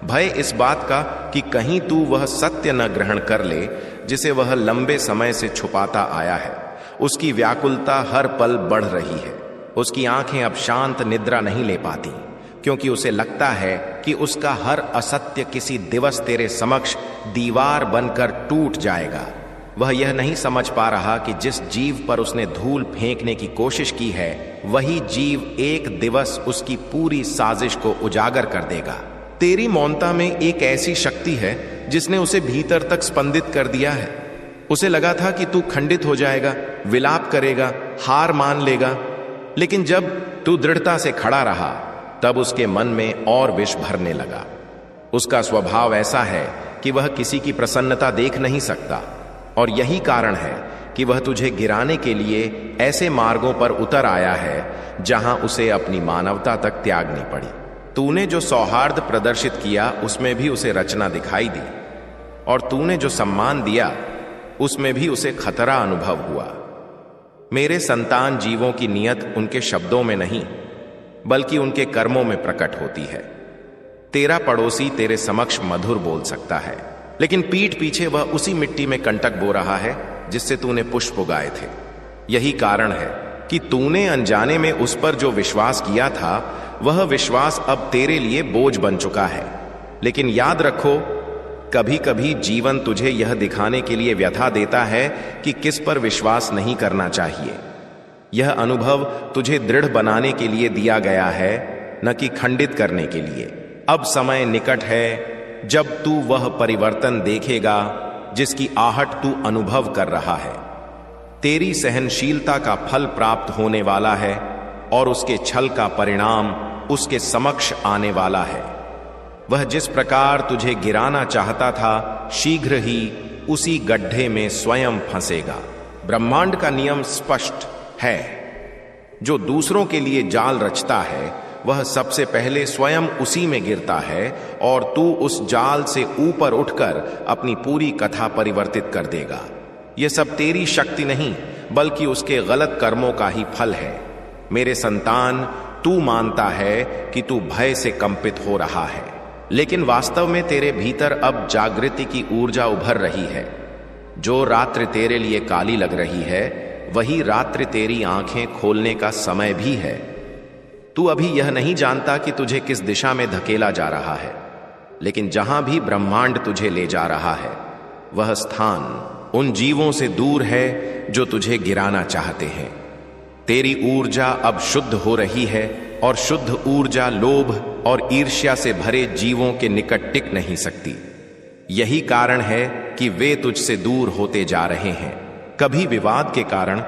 भय इस बात का कि कहीं तू वह सत्य न ग्रहण कर ले जिसे वह लंबे समय से छुपाता आया है। उसकी व्याकुलता हर पल बढ़ रही है। उसकी आंखें अब शांत निद्रा नहीं ले पाती, क्योंकि उसे लगता है कि उसका हर असत्य किसी दिवस तेरे समक्ष दीवार बनकर टूट जाएगा। वह यह नहीं समझ पा रहा कि जिस जीव पर उसने धूल फेंकने की कोशिश की है वही जीव एक दिवस उसकी पूरी साजिश को उजागर कर देगा। तेरी मौनता में एक ऐसी शक्ति है जिसने उसे भीतर तक स्पंदित कर दिया है। उसे लगा था कि तू खंडित हो जाएगा, विलाप करेगा, हार मान लेगा, लेकिन जब तू दृढ़ता से खड़ा रहा तब उसके मन में और विष भरने लगा। उसका स्वभाव ऐसा है कि वह किसी की प्रसन्नता देख नहीं सकता, और यही कारण है कि वह तुझे गिराने के लिए ऐसे मार्गों पर उतर आया है जहां उसे अपनी मानवता तक त्यागनी पड़ी। तूने जो सौहार्द प्रदर्शित किया उसमें भी उसे रचना दिखाई दी, और तूने जो सम्मान दिया उसमें भी उसे खतरा अनुभव हुआ। मेरे संतान जीवों की नियत उनके शब्दों में नहीं बल्कि उनके कर्मों में प्रकट होती है। तेरा पड़ोसी तेरे समक्ष मधुर बोल सकता है, लेकिन पीठ पीछे वह उसी मिट्टी में कंटक बो रहा है जिससे तूने पुष्प उगाए थे। यही कारण है कि तूने अनजाने में उस पर जो विश्वास किया था वह विश्वास अब तेरे लिए बोझ बन चुका है। लेकिन याद रखो, कभी कभी जीवन तुझे यह दिखाने के लिए व्यथा देता है कि किस पर विश्वास नहीं करना चाहिए। यह अनुभव तुझे दृढ़ बनाने के लिए दिया गया है, न कि खंडित करने के लिए। अब समय निकट है जब तू वह परिवर्तन देखेगा जिसकी आहट तू अनुभव कर रहा है। तेरी सहनशीलता का फल प्राप्त होने वाला है और उसके छल का परिणाम उसके समक्ष आने वाला है। वह जिस प्रकार तुझे गिराना चाहता था शीघ्र ही उसी गड्ढे में स्वयं फंसेगा। ब्रह्मांड का नियम स्पष्ट है, जो दूसरों के लिए जाल रचता है वह सबसे पहले स्वयं उसी में गिरता है, और तू उस जाल से ऊपर उठकर अपनी पूरी कथा परिवर्तित कर देगा। यह सब तेरी शक्ति नहीं बल्कि उसके गलत कर्मों का ही फल है। मेरे संतान, तू मानता है कि तू भय से कंपित हो रहा है, लेकिन वास्तव में तेरे भीतर अब जागृति की ऊर्जा उभर रही है। जो रात्रि तेरे लिए काली लग रही है वही रात्रि तेरी आंखें खोलने का समय भी है। तू अभी यह नहीं जानता कि तुझे किस दिशा में धकेला जा रहा है, लेकिन जहां भी ब्रह्मांड तुझे ले जा रहा है वह स्थान उन जीवों से दूर है जो तुझे गिराना चाहते हैं। तेरी ऊर्जा अब शुद्ध हो रही है, और शुद्ध ऊर्जा लोभ और ईर्ष्या से भरे जीवों के निकट टिक नहीं सकती। यही कारण है कि वे तुझसे दूर होते जा रहे हैं, कभी विवाद के कारण,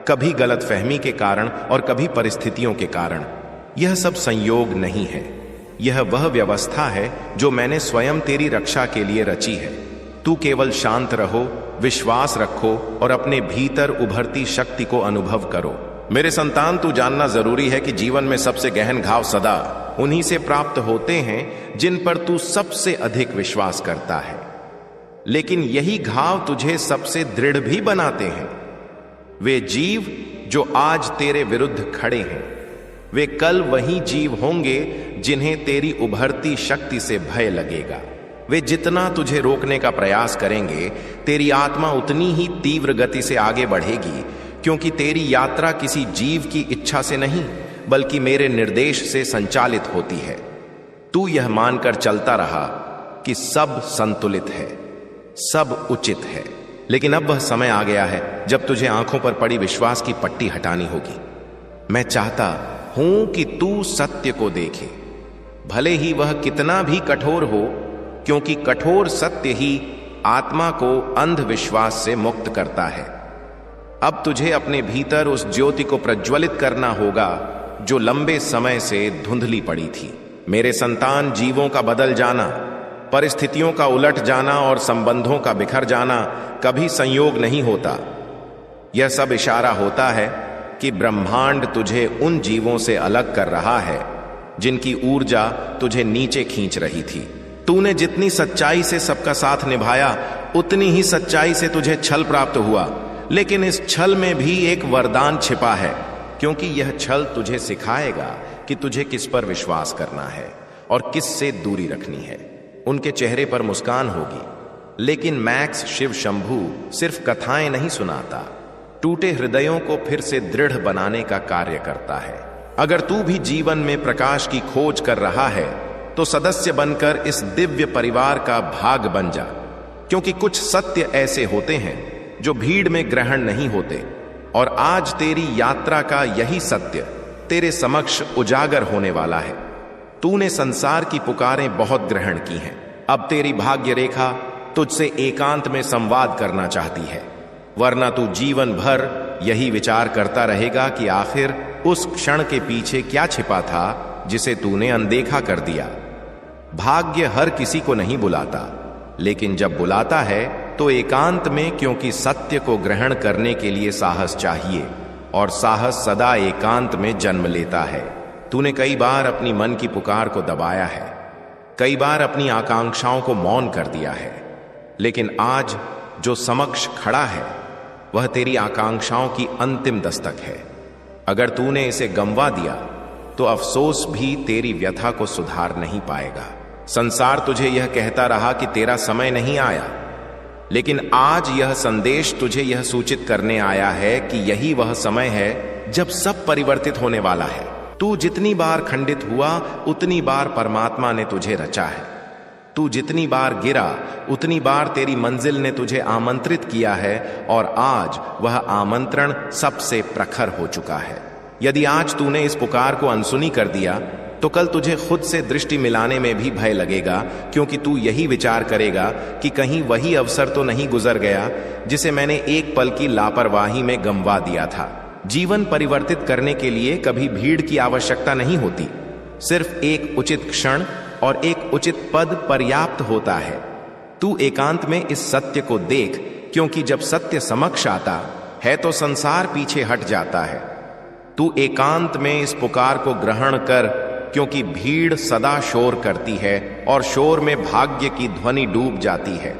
कभी गलतफहमी के कारण और कभी परिस्थितियों के कारण। यह सब संयोग नहीं है, यह वह व्यवस्था है जो मैंने स्वयं तेरी रक्षा के लिए रची है। तू केवल शांत रहो, विश्वास रखो और अपने भीतर उभरती शक्ति को अनुभव करो। मेरे संतान, तू जानना जरूरी है कि जीवन में सबसे गहन घाव सदा उन्हीं से प्राप्त होते हैं जिन पर तू सबसे अधिक विश्वास करता है, लेकिन यही घाव तुझे सबसे दृढ़ भी बनाते हैं। वे जीव जो आज तेरे विरुद्ध खड़े हैं वे कल वही जीव होंगे जिन्हें तेरी उभरती शक्ति से भय लगेगा। वे जितना तुझे रोकने का प्रयास करेंगे तेरी आत्मा उतनी ही तीव्र गति से आगे बढ़ेगी, क्योंकि तेरी यात्रा किसी जीव की इच्छा से नहीं बल्कि मेरे निर्देश से संचालित होती है। तू यह मानकर चलता रहा कि सब संतुलित है, सब उचित है, लेकिन अब वह समय आ गया है जब तुझे आंखों पर पड़ी विश्वास की पट्टी हटानी होगी। मैं चाहता हूं कि तू सत्य को देखे, भले ही वह कितना भी कठोर हो, क्योंकि कठोर सत्य ही आत्मा को अंधविश्वास से मुक्त करता है। अब तुझे अपने भीतर उस ज्योति को प्रज्वलित करना होगा जो लंबे समय से धुंधली पड़ी थी। मेरे संतान, जीवों का बदल जाना, परिस्थितियों का उलट जाना और संबंधों का बिखर जाना कभी संयोग नहीं होता। यह सब इशारा होता है कि ब्रह्मांड तुझे उन जीवों से अलग कर रहा है जिनकी ऊर्जा तुझे नीचे खींच रही थी। तूने जितनी सच्चाई से सबका साथ निभाया उतनी ही सच्चाई से तुझे छल प्राप्त हुआ, लेकिन इस छल में भी एक वरदान छिपा है, क्योंकि यह छल तुझे सिखाएगा कि तुझे किस पर विश्वास करना है और किस से दूरी रखनी है। उनके चेहरे पर मुस्कान होगी, लेकिन मैक्स शिव शंभू सिर्फ कथाएं नहीं सुनाता, टूटे हृदयों को फिर से दृढ़ बनाने का कार्य करता है। अगर तू भी जीवन में प्रकाश की खोज कर रहा है तो सदस्य बनकर इस दिव्य परिवार का भाग बन जा, क्योंकि कुछ सत्य ऐसे होते हैं जो भीड़ में ग्रहण नहीं होते, और आज तेरी यात्रा का यही सत्य तेरे समक्ष उजागर होने वाला है। तूने संसार की पुकारें बहुत ग्रहण की हैं, अब तेरी भाग्य रेखा तुझसे एकांत में संवाद करना चाहती है, वरना तू जीवन भर यही विचार करता रहेगा कि आखिर उस क्षण के पीछे क्या छिपा था जिसे तूने अनदेखा कर दिया। भाग्य हर किसी को नहीं बुलाता, लेकिन जब बुलाता है तो एकांत में, क्योंकि सत्य को ग्रहण करने के लिए साहस चाहिए और साहस सदा एकांत में जन्म लेता है। तूने कई बार अपनी मन की पुकार को दबाया है, कई बार अपनी आकांक्षाओं को मौन कर दिया है, लेकिन आज जो समक्ष खड़ा है वह तेरी आकांक्षाओं की अंतिम दस्तक है। अगर तूने इसे गंवा दिया तो अफसोस भी तेरी व्यथा को सुधार नहीं पाएगा। संसार तुझे यह कहता रहा कि तेरा समय नहीं आया, लेकिन आज यह संदेश तुझे यह सूचित करने आया है कि यही वह समय है जब सब परिवर्तित होने वाला है। तू जितनी बार खंडित हुआ उतनी बार परमात्मा ने तुझे रचा है। तू जितनी बार गिरा उतनी बार तेरी मंजिल ने तुझे आमंत्रित किया है, और आज वह आमंत्रण सबसे प्रखर हो चुका है। यदि आज तूने इस पुकार को अनसुनी कर दिया तो कल तुझे खुद से दृष्टि मिलाने में भी भय लगेगा, क्योंकि तू यही विचार करेगा कि कहीं वही अवसर तो नहीं गुजर गया जिसे मैंने एक पल की लापरवाही में गंवा दिया था। जीवन परिवर्तित करने के लिए कभी भीड़ की आवश्यकता नहीं होती, सिर्फ एक उचित क्षण और एक उचित पद पर्याप्त होता है। तू एकांत में इस सत्य को देख, क्योंकि जब सत्य समक्ष आता है तो संसार पीछे हट जाता है। तू एकांत में इस पुकार को ग्रहण कर, क्योंकि भीड़ सदा शोर करती है और शोर में भाग्य की ध्वनि डूब जाती है।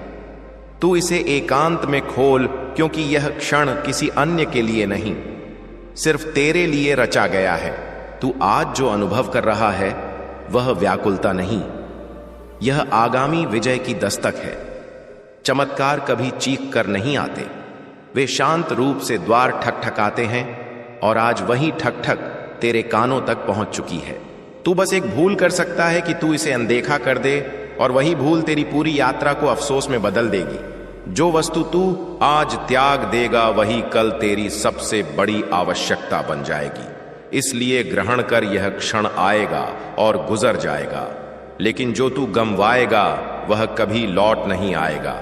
तू इसे एकांत में खोल, क्योंकि यह क्षण किसी अन्य के लिए नहीं, सिर्फ तेरे लिए रचा गया है। तू आज जो अनुभव कर रहा है वह व्याकुलता नहीं, यह आगामी विजय की दस्तक है। चमत्कार कभी चीख कर नहीं आते, वे शांत रूप से द्वार ठकठकाते हैं, और आज वही ठक ठक तेरे कानों तक पहुंच चुकी है। तू बस एक भूल कर सकता है कि तू इसे अनदेखा कर दे, और वही भूल तेरी पूरी यात्रा को अफसोस में बदल देगी। जो वस्तु तू आज त्याग देगा वही कल तेरी सबसे बड़ी आवश्यकता बन जाएगी। इसलिए ग्रहण कर, यह क्षण आएगा और गुजर जाएगा, लेकिन जो तू गंवाएगा वह कभी लौट नहीं आएगा।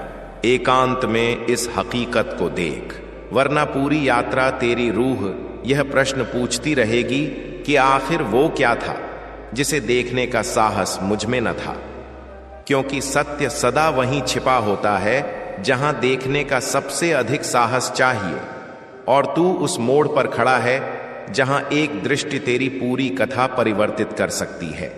एकांत में इस हकीकत को देख, वरना पूरी यात्रा तेरी रूह यह प्रश्न पूछती रहेगी कि आखिर वो क्या था जिसे देखने का साहस मुझ में न था। क्योंकि सत्य सदा वहीं छिपा होता है जहां देखने का सबसे अधिक साहस चाहिए, और तू उस मोड़ पर खड़ा है जहां एक दृष्टि तेरी पूरी कथा परिवर्तित कर सकती है।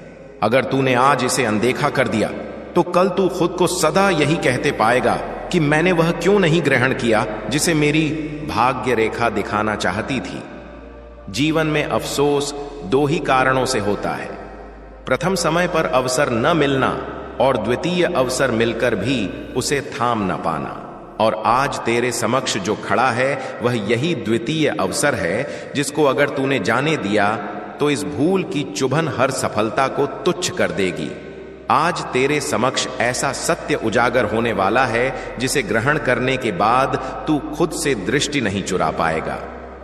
अगर तूने आज इसे अनदेखा कर दिया तो कल तू खुद को सदा यही कहते पाएगा कि मैंने वह क्यों नहीं ग्रहण किया जिसे मेरी भाग्य रेखा दिखाना चाहती थी। जीवन में अफसोस दो ही कारणों से होता है, प्रथम समय पर अवसर न मिलना, और द्वितीय अवसर मिलकर भी उसे थाम न पाना। और आज तेरे समक्ष जो खड़ा है वह यही द्वितीय अवसर है, जिसको अगर तूने जाने दिया तो इस भूल की चुभन हर सफलता को तुच्छ कर देगी। आज तेरे समक्ष ऐसा सत्य उजागर होने वाला है जिसे ग्रहण करने के बाद तू खुद से दृष्टि नहीं चुरा पाएगा।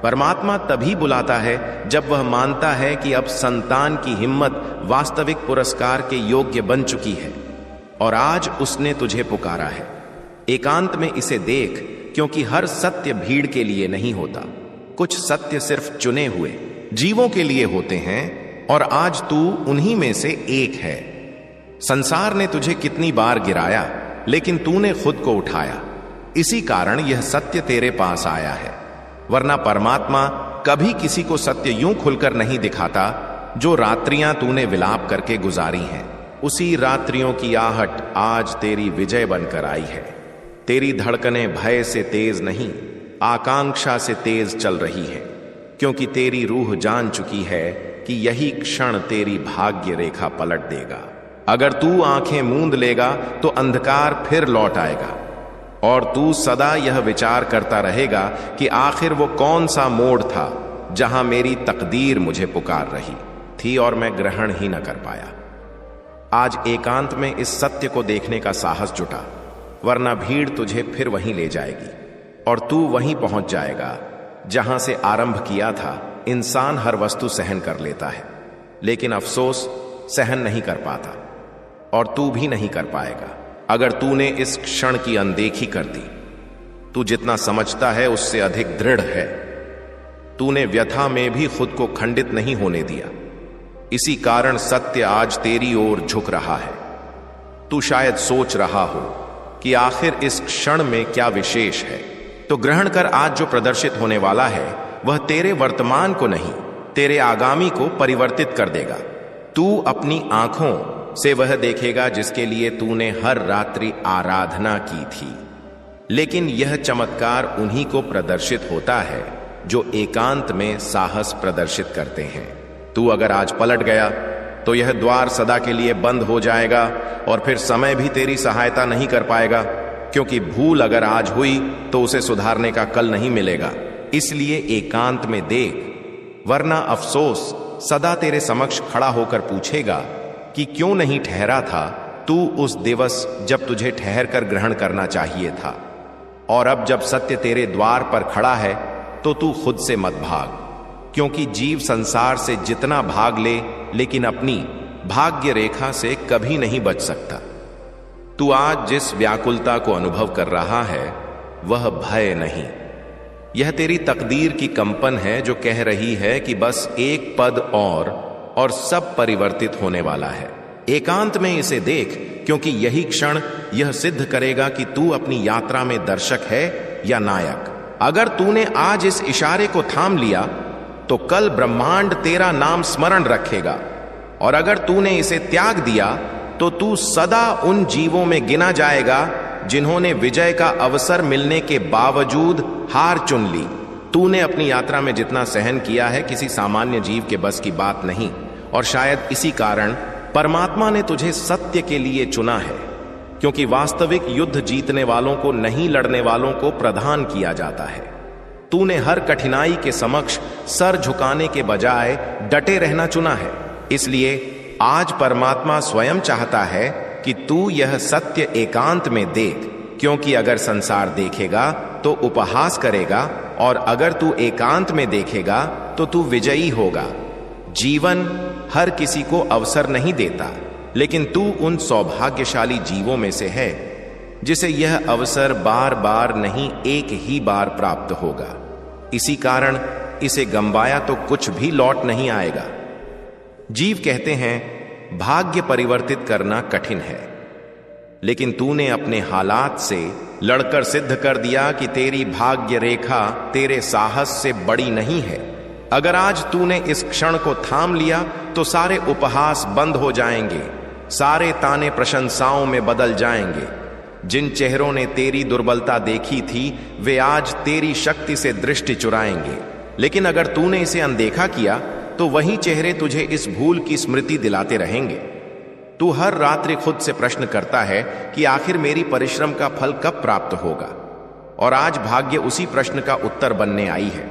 परमात्मा तभी बुलाता है जब वह मानता है कि अब संतान की हिम्मत वास्तविक पुरस्कार के योग्य बन चुकी है, और आज उसने तुझे पुकारा है। एकांत में इसे देख, क्योंकि हर सत्य भीड़ के लिए नहीं होता, कुछ सत्य सिर्फ चुने हुए जीवों के लिए होते हैं, और आज तू उन्हीं में से एक है। संसार ने तुझे कितनी बार गिराया, लेकिन तूने खुद को उठाया। इसी कारण यह सत्य तेरे पास आया है, वरना परमात्मा कभी किसी को सत्य यूं खुलकर नहीं दिखाता जो रात्रियां तूने विलाप करके गुजारी हैं। उसी रात्रियों की आहट आज तेरी विजय बनकर आई है। तेरी धड़कनें भय से तेज नहीं, आकांक्षा से तेज चल रही है, क्योंकि तेरी रूह जान चुकी है कि यही क्षण तेरी भाग्य रेखा पलट देगा। अगर तू आंखें मूंद लेगा तो अंधकार फिर लौट आएगा, और तू सदा यह विचार करता रहेगा कि आखिर वो कौन सा मोड़ था जहां मेरी तकदीर मुझे पुकार रही थी और मैं ग्रहण ही न कर पाया। आज एकांत में इस सत्य को देखने का साहस जुटा, वरना भीड़ तुझे फिर वहीं ले जाएगी, और तू वहीं पहुंच जाएगा जहां से आरंभ किया था। इंसान हर वस्तु सहन कर लेता है, लेकिन अफसोस सहन नहीं कर पाता, और तू भी नहीं कर पाएगा अगर तूने इस क्षण की अनदेखी कर दी। तू जितना समझता है उससे अधिक दृढ़ है। तूने व्यथा में भी खुद को खंडित नहीं होने दिया। इसी कारण सत्य आज तेरी ओर झुक रहा है। तू शायद सोच रहा हो कि आखिर इस क्षण में क्या विशेष है, तो ग्रहण कर आज जो प्रदर्शित होने वाला है वह तेरे वर्तमान को नहीं, तेरे आगामी को परिवर्तित कर देगा। तू अपनी आंखों से वह देखेगा जिसके लिए तूने हर रात्रि आराधना की थी। लेकिन यह चमत्कार उन्हीं को प्रदर्शित होता है जो एकांत में साहस प्रदर्शित करते हैं। तू अगर आज पलट गया तो यह द्वार सदा के लिए बंद हो जाएगा और फिर समय भी तेरी सहायता नहीं कर पाएगा, क्योंकि भूल अगर आज हुई तो उसे सुधारने का कल नहीं मिलेगा। इसलिए एकांत में देख, वरना अफसोस सदा तेरे समक्ष खड़ा होकर पूछेगा कि क्यों नहीं ठहरा था तू उस दिवस जब तुझे ठहर कर ग्रहण करना चाहिए था। और अब जब सत्य तेरे द्वार पर खड़ा है तो तू खुद से मत भाग, क्योंकि जीव संसार से जितना भाग ले लेकिन अपनी भाग्य रेखा से कभी नहीं बच सकता। तू आज जिस व्याकुलता को अनुभव कर रहा है वह भय नहीं, यह तेरी तकदीर की कंपन है जो कह रही है कि बस एक पद और सब परिवर्तित होने वाला है। एकांत में इसे देख, क्योंकि यही क्षण यह सिद्ध करेगा कि तू अपनी यात्रा में दर्शक है या नायक। अगर तूने आज इस इशारे को थाम लिया तो कल ब्रह्मांड तेरा नाम स्मरण रखेगा, और अगर तूने इसे त्याग दिया तो तू सदा उन जीवों में गिना जाएगा जिन्होंने विजय का अवसर मिलने के बावजूद हार चुन ली। तूने अपनी यात्रा में जितना सहन किया है किसी सामान्य जीव के बस की बात नहीं, और शायद इसी कारण परमात्मा ने तुझे सत्य के लिए चुना है, क्योंकि वास्तविक युद्ध जीतने वालों को नहीं, लड़ने वालों को प्रदान किया जाता है। तूने हर कठिनाई के समक्ष सर झुकाने के बजाय डटे रहना चुना है। इसलिए आज परमात्मा स्वयं चाहता है कि तू यह सत्य एकांत में देख, क्योंकि अगर संसार देखेगा तो उपहास करेगा, और अगर तू एकांत में देखेगा तो तू विजयी होगा। जीवन हर किसी को अवसर नहीं देता, लेकिन तू उन सौभाग्यशाली जीवों में से है जिसे यह अवसर बार बार नहीं, एक ही बार प्राप्त होगा। इसी कारण इसे गंवाया तो कुछ भी लौट नहीं आएगा। जीव कहते हैं भाग्य परिवर्तित करना कठिन है, लेकिन तूने अपने हालात से लड़कर सिद्ध कर दिया कि तेरी भाग्य रेखा तेरे साहस से बड़ी नहीं है। अगर आज तूने इस क्षण को थाम लिया तो सारे उपहास बंद हो जाएंगे, सारे ताने प्रशंसाओं में बदल जाएंगे। जिन चेहरों ने तेरी दुर्बलता देखी थी वे आज तेरी शक्ति से दृष्टि चुराएंगे। लेकिन अगर तूने इसे अनदेखा किया तो वही चेहरे तुझे इस भूल की स्मृति दिलाते रहेंगे। तू हर रात्रि खुद से प्रश्न करता है कि आखिर मेरी परिश्रम का फल कब प्राप्त होगा, और आज भाग्य उसी प्रश्न का उत्तर बनने आई है।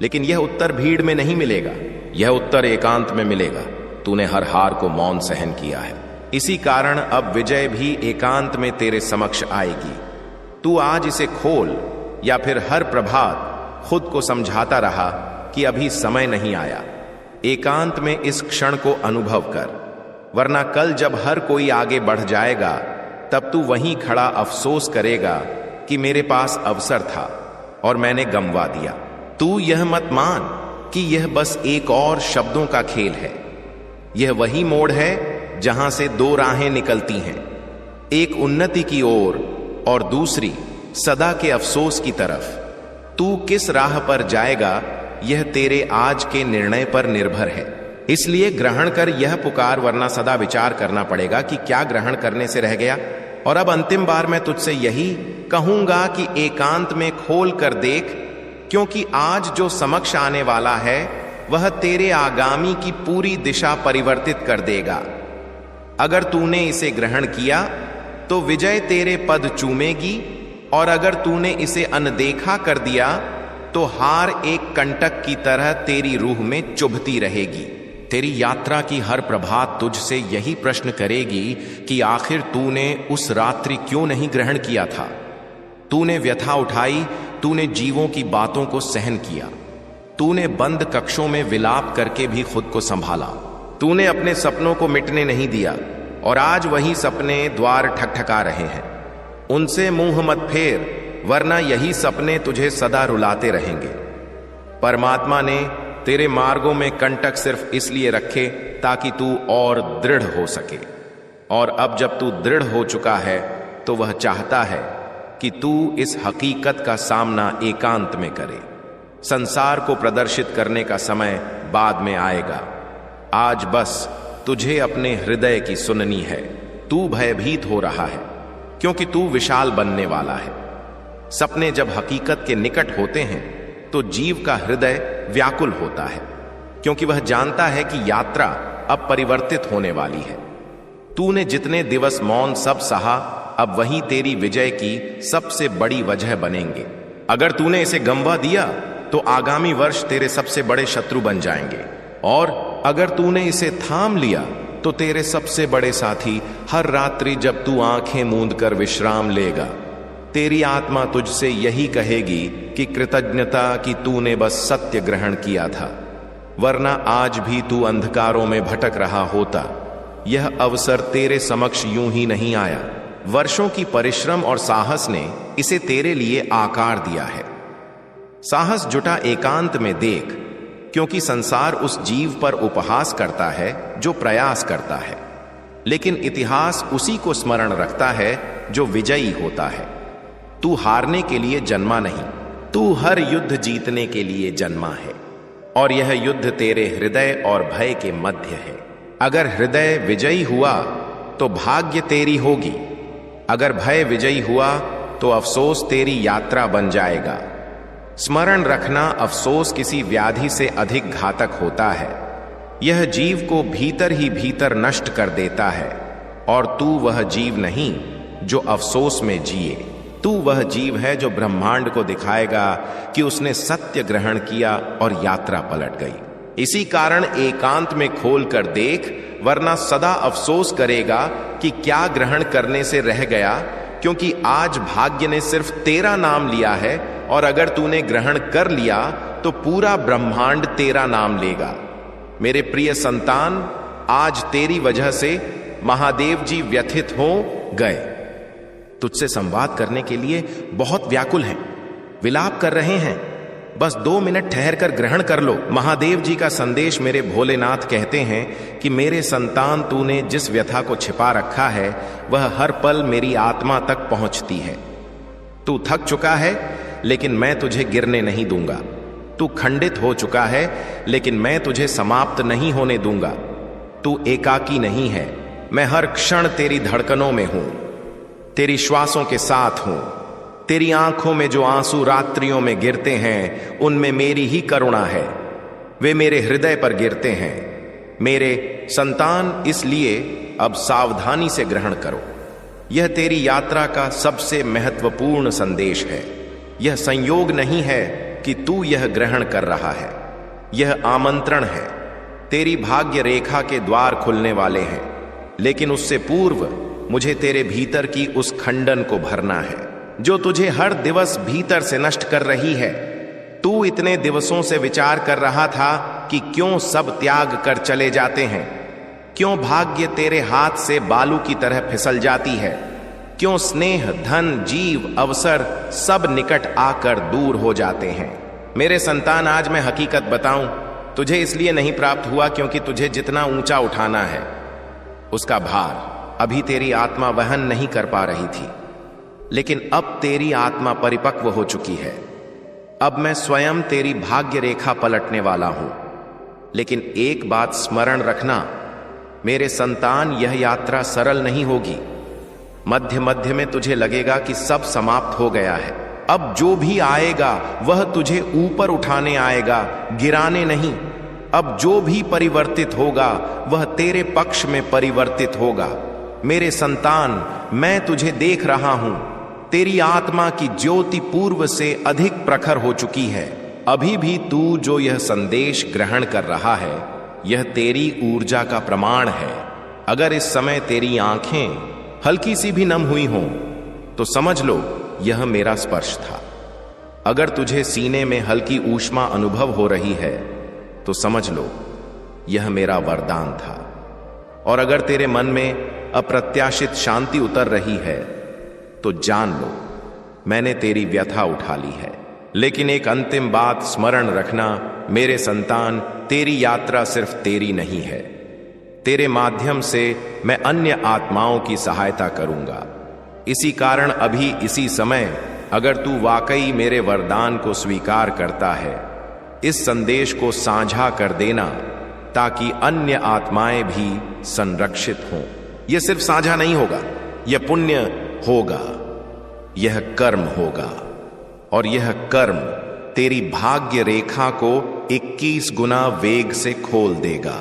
लेकिन यह उत्तर भीड़ में नहीं मिलेगा, यह उत्तर एकांत में मिलेगा। तूने हर हार को मौन सहन किया है, इसी कारण अब विजय भी एकांत में तेरे समक्ष आएगी। तू आज इसे खोल, या फिर हर प्रभात खुद को समझाता रहा कि अभी समय नहीं आया। एकांत में इस क्षण को अनुभव कर, वरना कल जब हर कोई आगे बढ़ जाएगा तब तू वहीं खड़ा अफसोस करेगा कि मेरे पास अवसर था और मैंने गंवा दिया। तू यह मत मान कि यह बस एक और शब्दों का खेल है। यह वही मोड़ है जहां से दो राहें निकलती हैं, एक उन्नति की ओर और दूसरी सदा के अफसोस की तरफ। तू किस राह पर जाएगा यह तेरे आज के निर्णय पर निर्भर है। इसलिए ग्रहण कर यह पुकार, वरना सदा विचार करना पड़ेगा कि क्या ग्रहण करने से रह गया। और अब अंतिम बार मैं तुझसे यही कहूंगा कि एकांत में खोल कर देख, क्योंकि आज जो समक्ष आने वाला है वह तेरे आगामी की पूरी दिशा परिवर्तित कर देगा। अगर तूने इसे ग्रहण किया तो विजय तेरे पद चूमेगी, और अगर तूने इसे अनदेखा कर दिया तो हार एक कंटक की तरह तेरी रूह में चुभती रहेगी। तेरी यात्रा की हर प्रभात तुझसे यही प्रश्न करेगी कि आखिर तूने उस रात्रि क्यों नहीं ग्रहण किया था। तूने व्यथा उठाई, तूने जीवों की बातों को सहन किया, तूने बंद कक्षों में विलाप करके भी खुद को संभाला, तूने अपने सपनों को मिटने नहीं दिया, और आज वही सपने द्वार ठकठका रहे हैं। उनसे मुंह मत फेर, वरना यही सपने तुझे सदा रुलाते रहेंगे। परमात्मा ने तेरे मार्गों में कंटक सिर्फ इसलिए रखे ताकि तू और दृढ़ हो सके, और अब जब तू दृढ़ हो चुका है तो वह चाहता है कि तू इस हकीकत का सामना एकांत में करे। संसार को प्रदर्शित करने का समय बाद में आएगा। आज बस तुझे अपने हृदय की सुननी है। तू भयभीत हो रहा है क्योंकि तू विशाल बनने वाला है। सपने जब हकीकत के निकट होते हैं तो जीव का हृदय व्याकुल होता है, क्योंकि वह जानता है कि यात्रा अब परिवर्तित होने वाली है। तूने जितने दिवस मौन सब सहा, अब वही तेरी विजय की सबसे बड़ी वजह बनेंगे। अगर तूने इसे गंवा दिया तो आगामी वर्ष तेरे सबसे बड़े शत्रु बन जाएंगे, और अगर तूने इसे थाम लिया तो तेरे सबसे बड़े साथी हर रात्रि जब तू आंखें मूंद कर विश्राम लेगा, तेरी आत्मा तुझसे यही कहेगी कि कृतज्ञता कि तूने बस सत्य ग्रहण किया था, वरना आज भी तू अंधकारों में भटक रहा होता। यह अवसर तेरे समक्ष यूं ही नहीं आया। वर्षों की परिश्रम और साहस ने इसे तेरे लिए आकार दिया है। साहस जुटा एकांत में देख, क्योंकि संसार उस जीव पर उपहास करता है जो प्रयास करता है, लेकिन इतिहास उसी को स्मरण रखता है जो विजयी होता है। तू हारने के लिए जन्मा नहीं, तू हर युद्ध जीतने के लिए जन्मा है, और यह युद्ध तेरे हृदय और भय के मध्य है। अगर हृदय विजयी हुआ तो भाग्य तेरी होगी, अगर भय विजयी हुआ तो अफसोस तेरी यात्रा बन जाएगा। स्मरण रखना, अफसोस किसी व्याधि से अधिक घातक होता है। यह जीव को भीतर ही भीतर नष्ट कर देता है, और तू वह जीव नहीं जो अफसोस में जिए। तू वह जीव है जो ब्रह्मांड को दिखाएगा कि उसने सत्य ग्रहण किया और यात्रा पलट गई। इसी कारण एकांत में खोल कर देख, वरना सदा अफसोस करेगा कि क्या ग्रहण करने से रह गया, क्योंकि आज भाग्य ने सिर्फ तेरा नाम लिया है, और अगर तूने ग्रहण कर लिया तो पूरा ब्रह्मांड तेरा नाम लेगा। मेरे प्रिय संतान, आज तेरी वजह से महादेव जी व्यथित हो गए। तुझसे संवाद करने के लिए बहुत व्याकुल हैं, विलाप कर रहे हैं। बस 2 मिनट ठहर कर ग्रहण कर लो। महादेव जी का संदेश मेरे भोलेनाथ कहते हैं कि मेरे संतान, तूने जिस व्यथा को छिपा रखा है वह हर पल मेरी आत्मा तक पहुंचती है। तू थक चुका है, लेकिन मैं तुझे गिरने नहीं दूंगा। तू खंडित हो चुका है, लेकिन मैं तुझे समाप्त नहीं होने दूंगा। तू एकाकी नहीं है, मैं हर क्षण तेरी धड़कनों में हूं, तेरी श्वासों के साथ हूं। तेरी आंखों में जो आंसू रात्रियों में गिरते हैं, उनमें मेरी ही करुणा है। वे मेरे हृदय पर गिरते हैं। मेरे संतान, इसलिए अब सावधानी से ग्रहण करो। यह तेरी यात्रा का सबसे महत्वपूर्ण संदेश है। यह संयोग नहीं है कि तू यह ग्रहण कर रहा है, यह आमंत्रण है। तेरी भाग्य रेखा के द्वार खुलने वाले हैं, लेकिन उससे पूर्व मुझे तेरे भीतर की उस खंडन को भरना है जो तुझे हर दिवस भीतर से नष्ट कर रही है। तू इतने दिवसों से विचार कर रहा था कि क्यों सब त्याग कर चले जाते हैं, क्यों भाग्य तेरे हाथ से बालू की तरह फिसल जाती है, क्यों स्नेह, धन, जीव, अवसर सब निकट आकर दूर हो जाते हैं। मेरे संतान, आज मैं हकीकत बताऊं, तुझे इसलिए नहीं प्राप्त हुआ क्योंकि तुझे जितना ऊंचा उठाना है उसका भार अभी तेरी आत्मा वहन नहीं कर पा रही थी, लेकिन अब तेरी आत्मा परिपक्व हो चुकी है। अब मैं स्वयं तेरी भाग्य रेखा पलटने वाला हूं। लेकिन एक बात स्मरण रखना मेरे संतान, यह यात्रा सरल नहीं होगी। मध्य मध्य में तुझे लगेगा कि सब समाप्त हो गया है। अब जो भी आएगा वह तुझे ऊपर उठाने आएगा, गिराने नहीं। अब जो भी परिवर्तित होगा वह तेरे पक्ष में परिवर्तित होगा। मेरे संतान, मैं तुझे देख रहा हूं। तेरी आत्मा की ज्योति पूर्व से अधिक प्रखर हो चुकी है। अभी भी तू जो यह संदेश ग्रहण कर रहा है, यह तेरी ऊर्जा का प्रमाण है। अगर इस समय तेरी आंखें हल्की सी भी नम हुई हों तो समझ लो यह मेरा स्पर्श था। अगर तुझे सीने में हल्की ऊष्मा अनुभव हो रही है तो समझ लो यह मेरा वरदान था। और अगर तेरे मन में अप्रत्याशित शांति उतर रही है तो जान लो मैंने तेरी व्यथा उठा ली है। लेकिन एक अंतिम बात स्मरण रखना, मेरे संतान, तेरी यात्रा सिर्फ तेरी नहीं है। तेरे माध्यम से मैं अन्य आत्माओं की सहायता करूंगा। इसी कारण अभी इसी समय अगर तू वाकई मेरे वरदान को स्वीकार करता है, इस संदेश को साझा कर देना ताकि अन्य आत्माएं भी संरक्षित हों। यह सिर्फ साझा नहीं होगा, यह पुण्य होगा, यह कर्म होगा, और यह कर्म तेरी भाग्य रेखा को 21 गुना वेग से खोल देगा।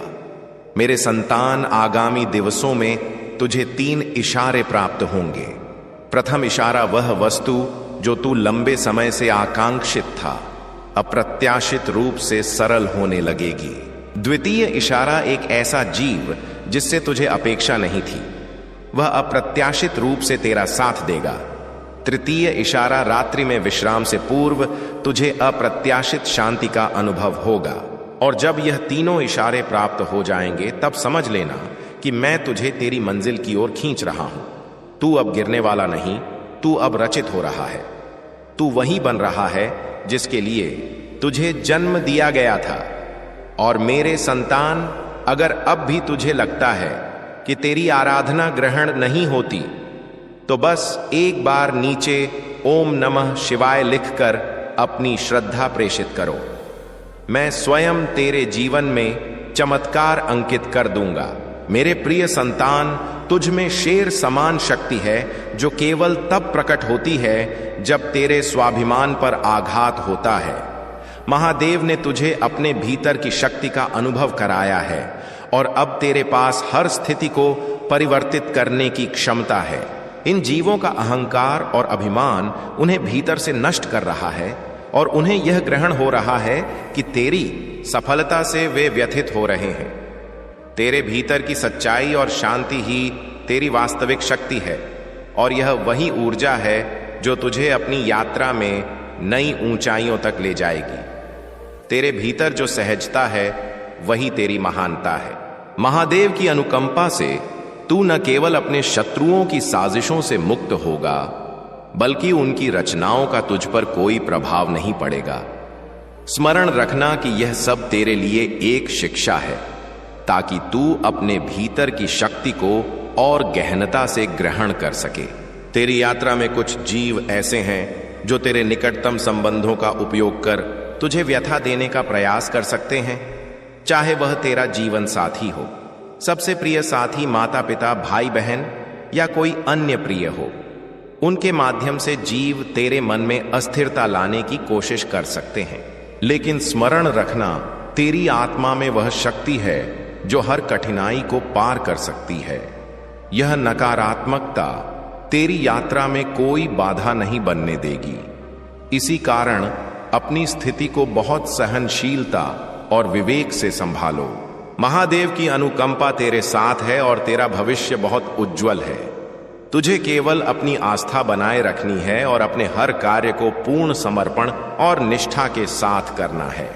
मेरे संतान, आगामी दिवसों में तुझे 3 इशारे प्राप्त होंगे। प्रथम इशारा वह वस्तु जो तू लंबे समय से आकांक्षित था, अप्रत्याशित रूप से सरल होने लगेगी। द्वितीय इशारा एक ऐसा जीव जिससे तुझे अपेक्षा नहीं थी, वह अप्रत्याशित रूप से तेरा साथ देगा। तृतीय इशारा रात्रि में विश्राम से पूर्व तुझे अप्रत्याशित शांति का अनुभव होगा। और जब यह तीनों इशारे प्राप्त हो जाएंगे तब समझ लेना कि मैं तुझे तेरी मंजिल की ओर खींच रहा हूं। तू अब गिरने वाला नहीं, तू अब रचित हो रहा है। तू वही बन रहा है जिसके लिए तुझे जन्म दिया गया था। और मेरे संतान, अगर अब भी तुझे लगता है कि तेरी आराधना ग्रहण नहीं होती, तो बस एक बार नीचे ओम नमः शिवाय लिखकर अपनी श्रद्धा प्रेषित करो। मैं स्वयं तेरे जीवन में चमत्कार अंकित कर दूंगा। मेरे प्रिय संतान, तुझ में शेर समान शक्ति है जो केवल तब प्रकट होती है जब तेरे स्वाभिमान पर आघात होता है। महादेव ने तुझे अपने भीतर की शक्ति का अनुभव कराया है और अब तेरे पास हर स्थिति को परिवर्तित करने की क्षमता है। इन जीवों का अहंकार और अभिमान उन्हें भीतर से नष्ट कर रहा है और उन्हें यह ग्रहण हो रहा है कि तेरी सफलता से वे व्यथित हो रहे हैं। तेरे भीतर की सच्चाई और शांति ही तेरी वास्तविक शक्ति है और यह वही ऊर्जा है जो तुझे अपनी यात्रा में नई ऊंचाइयों तक ले जाएगी। तेरे भीतर जो सहजता है वही तेरी महानता है। महादेव की अनुकंपा से तू न केवल अपने शत्रुओं की साजिशों से मुक्त होगा, बल्कि उनकी रचनाओं का तुझ पर कोई प्रभाव नहीं पड़ेगा। स्मरण रखना कि यह सब तेरे लिए एक शिक्षा है, ताकि तू अपने भीतर की शक्ति को और गहनता से ग्रहण कर सके। तेरी यात्रा में कुछ जीव ऐसे हैं जो तेरे निकटतम संबंधों का उपयोग कर तुझे व्यथा देने का प्रयास कर सकते हैं, चाहे वह तेरा जीवन साथी हो, सबसे प्रिय साथी, माता पिता, भाई बहन या कोई अन्य प्रिय हो। उनके माध्यम से जीव तेरे मन में अस्थिरता लाने की कोशिश कर सकते हैं, लेकिन स्मरण रखना, तेरी आत्मा में वह शक्ति है जो हर कठिनाई को पार कर सकती है। यह नकारात्मकता तेरी यात्रा में कोई बाधा नहीं बनने देगी। इसी कारण अपनी स्थिति को बहुत सहनशीलता और विवेक से संभालो। महादेव की अनुकंपा तेरे साथ है और तेरा भविष्य बहुत उज्जवल है। तुझे केवल अपनी आस्था बनाए रखनी है और अपने हर कार्य को पूर्ण समर्पण और निष्ठा के साथ करना है।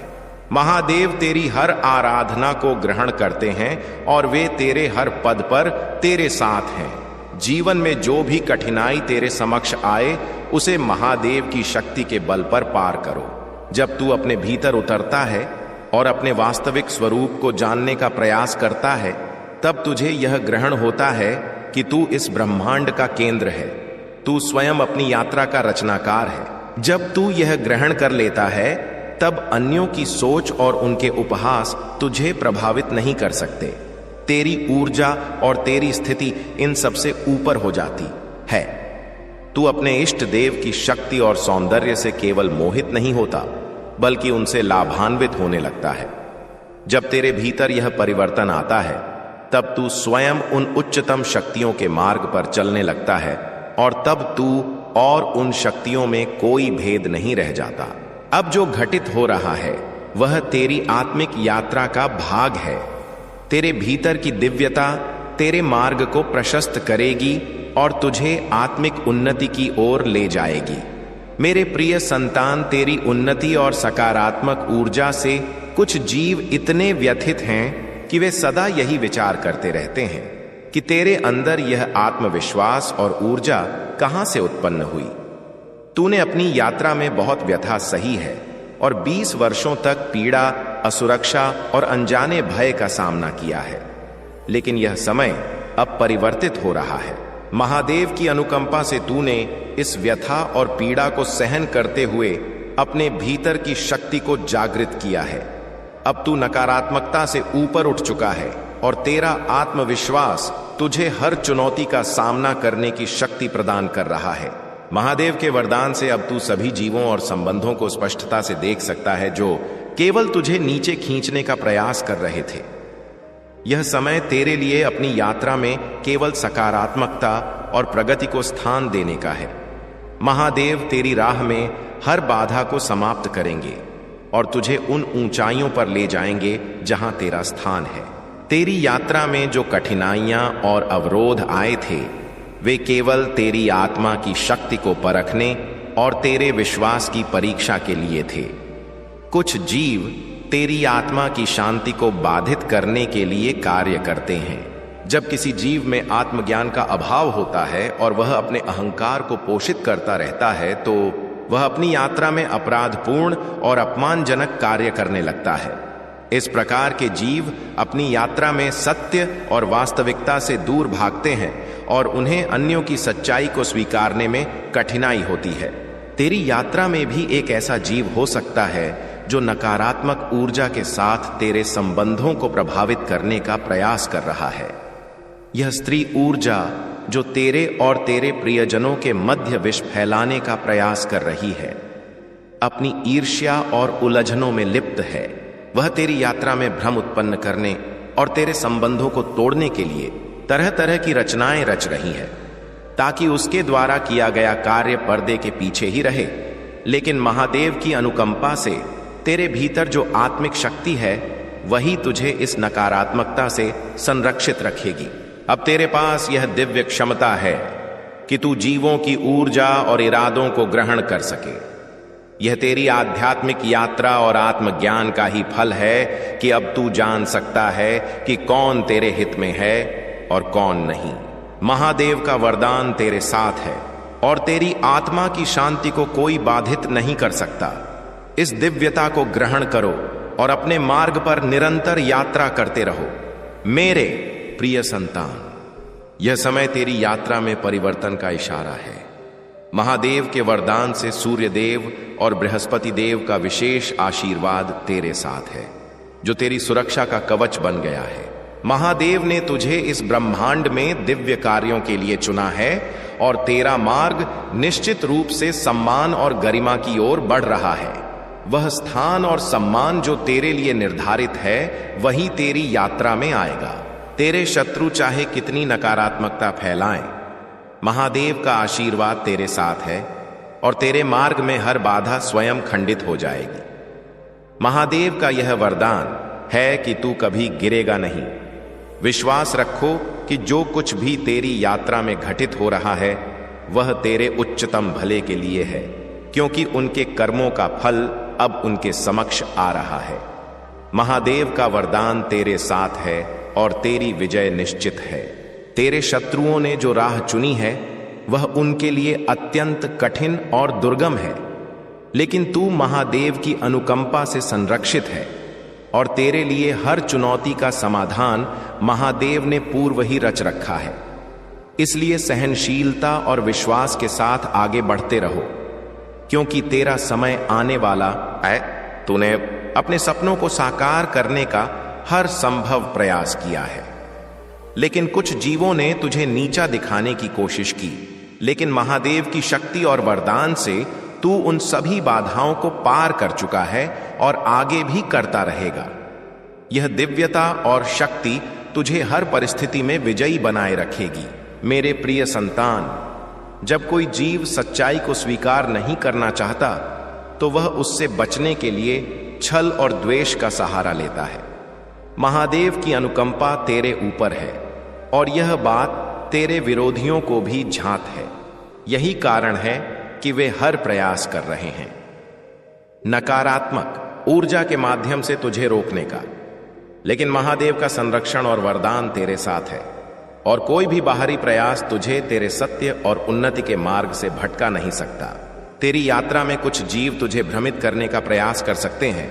महादेव तेरी हर आराधना को ग्रहण करते हैं और वे तेरे हर पद पर तेरे साथ हैं। जीवन में जो भी कठिनाई तेरे समक्ष आए, उसे महादेव की शक्ति के बल पर पार करो। जब तू अपने भीतर उतरता है और अपने वास्तविक स्वरूप को जानने का प्रयास करता है, तब तुझे यह ग्रहण होता है कि तू इस ब्रह्मांड का केंद्र है। तू स्वयं अपनी यात्रा का रचनाकार है। जब तू यह ग्रहण कर लेता है, तब अन्यों की सोच और उनके उपहास तुझे प्रभावित नहीं कर सकते। तेरी ऊर्जा और तेरी स्थिति इन सबसे ऊपर हो जाती है। तू अपने इष्ट देव की शक्ति और सौंदर्य से केवल मोहित नहीं होता, बल्कि उनसे लाभान्वित होने लगता है। जब तेरे भीतर यह परिवर्तन आता है, तब तू स्वयं उन उच्चतम शक्तियों के मार्ग पर चलने लगता है और तब तू और उन शक्तियों में कोई भेद नहीं रह जाता। अब जो घटित हो रहा है वह तेरी आत्मिक यात्रा का भाग है। तेरे भीतर की दिव्यता तेरे मार्ग को प्रशस्त करेगी और तुझे आत्मिक उन्नति की ओर ले जाएगी। मेरे प्रिय संतान, तेरी उन्नति और सकारात्मक ऊर्जा से कुछ जीव इतने व्यथित हैं कि वे सदा यही विचार करते रहते हैं कि तेरे अंदर यह आत्मविश्वास और ऊर्जा कहां से उत्पन्न हुई। तूने अपनी यात्रा में बहुत व्यथा सही है और 20 वर्षों तक पीड़ा, असुरक्षा और अनजाने भय का सामना किया है। लेकिन यह समय अब परिवर्तित हो रहा है। महादेव की अनुकंपा से तूने इस व्यथा और पीड़ा को सहन करते हुए अपने भीतर की शक्ति को जागृत किया है। अब तू नकारात्मकता से ऊपर उठ चुका है और तेरा आत्मविश्वास तुझे हर चुनौती का सामना करने की शक्ति प्रदान कर रहा है। महादेव के वरदान से अब तू सभी जीवों और संबंधों को स्पष्टता से देख सकता है जो केवल तुझे नीचे खींचने का प्रयास कर रहे थे। यह समय तेरे लिए अपनी यात्रा में केवल सकारात्मकता और प्रगति को स्थान देने का है। महादेव तेरी राह में हर बाधा को समाप्त करेंगे और तुझे उन ऊंचाइयों पर ले जाएंगे जहां तेरा स्थान है। तेरी यात्रा में जो कठिनाइयां और अवरोध आए थे वे केवल तेरी आत्मा की शक्ति को परखने और तेरे विश्वास की परीक्षा के लिए थे। कुछ जीव तेरी आत्मा की शांति को बाधित करने के लिए कार्य करते हैं। जब किसी जीव में आत्मज्ञान का अभाव होता है और वह अपने अहंकार को पोषित करता रहता है तो वह अपनी यात्रा में अपराधपूर्ण और अपमानजनक कार्य करने लगता है। इस प्रकार के जीव अपनी यात्रा में सत्य और वास्तविकता से दूर भागते हैं और उन्हें अन्यों की सच्चाई को स्वीकारने में कठिनाई होती है। तेरी यात्रा में भी एक ऐसा जीव हो सकता है जो नकारात्मक ऊर्जा के साथ तेरे संबंधों को प्रभावित करने का प्रयास कर रहा है। यह स्त्री ऊर्जा जो तेरे और तेरे प्रियजनों के मध्य विष फैलाने का प्रयास कर रही है, अपनी ईर्ष्या और उलझनों में लिप्त है। वह तेरी यात्रा में भ्रम उत्पन्न करने और तेरे संबंधों को तोड़ने के लिए तरह तरह की रचनाएं रच रही है ताकि उसके द्वारा किया गया कार्य पर्दे के पीछे ही रहे। लेकिन महादेव की अनुकंपा से तेरे भीतर जो आत्मिक शक्ति है वही तुझे इस नकारात्मकता से संरक्षित रखेगी। अब तेरे पास यह दिव्य क्षमता है कि तू जीवों की ऊर्जा और इरादों को ग्रहण कर सके। यह तेरी आध्यात्मिक यात्रा और आत्मज्ञान का ही फल है कि अब तू जान सकता है कि कौन तेरे हित में है और कौन नहीं। महादेव का वरदान तेरे साथ है और तेरी आत्मा की शांति को कोई बाधित नहीं कर सकता। इस दिव्यता को ग्रहण करो और अपने मार्ग पर निरंतर यात्रा करते रहो। मेरे प्रिय संतान, यह समय तेरी यात्रा में परिवर्तन का इशारा है। महादेव के वरदान से सूर्य देव और बृहस्पति देव का विशेष आशीर्वाद तेरे साथ है जो तेरी सुरक्षा का कवच बन गया है। महादेव ने तुझे इस ब्रह्मांड में दिव्य कार्यों के लिए चुना है और तेरा मार्ग निश्चित रूप से सम्मान और गरिमा की ओर बढ़ रहा है। वह स्थान और सम्मान जो तेरे लिए निर्धारित है वही तेरी यात्रा में आएगा। तेरे शत्रु चाहे कितनी नकारात्मकता फैलाएं, महादेव का आशीर्वाद तेरे साथ है और तेरे मार्ग में हर बाधा स्वयं खंडित हो जाएगी। महादेव का यह वरदान है कि तू कभी गिरेगा नहीं। विश्वास रखो कि जो कुछ भी तेरी यात्रा में घटित हो रहा है वह तेरे उच्चतम भले के लिए है, क्योंकि उनके कर्मों का फल अब उनके समक्ष आ रहा है। महादेव का वरदान तेरे साथ है और तेरी विजय निश्चित है। तेरे शत्रुओं ने जो राह चुनी है वह उनके लिए अत्यंत कठिन और दुर्गम है, लेकिन तू महादेव की अनुकंपा से संरक्षित है और तेरे लिए हर चुनौती का समाधान महादेव ने पूर्व ही रच रखा है। इसलिए सहनशीलता और विश्वास के साथ आगे बढ़ते रहो, क्योंकि तेरा समय आने वाला है। तूने अपने सपनों को साकार करने का हर संभव प्रयास किया है, लेकिन कुछ जीवों ने तुझे नीचा दिखाने की कोशिश की, लेकिन महादेव की शक्ति और वरदान से तू उन सभी बाधाओं को पार कर चुका है और आगे भी करता रहेगा। यह दिव्यता और शक्ति तुझे हर परिस्थिति में विजयी बनाए रखेगी। मेरे प्रिय संतान, जब कोई जीव सच्चाई को स्वीकार नहीं करना चाहता तो वह उससे बचने के लिए छल और द्वेष का सहारा लेता है। महादेव की अनुकंपा तेरे ऊपर है और यह बात तेरे विरोधियों को भी झांत है। यही कारण है कि वे हर प्रयास कर रहे हैं नकारात्मक ऊर्जा के माध्यम से तुझे रोकने का, लेकिन महादेव का संरक्षण और वरदान तेरे साथ है और कोई भी बाहरी प्रयास तुझे तेरे सत्य और उन्नति के मार्ग से भटका नहीं सकता। तेरी यात्रा में कुछ जीव तुझे भ्रमित करने का प्रयास कर सकते हैं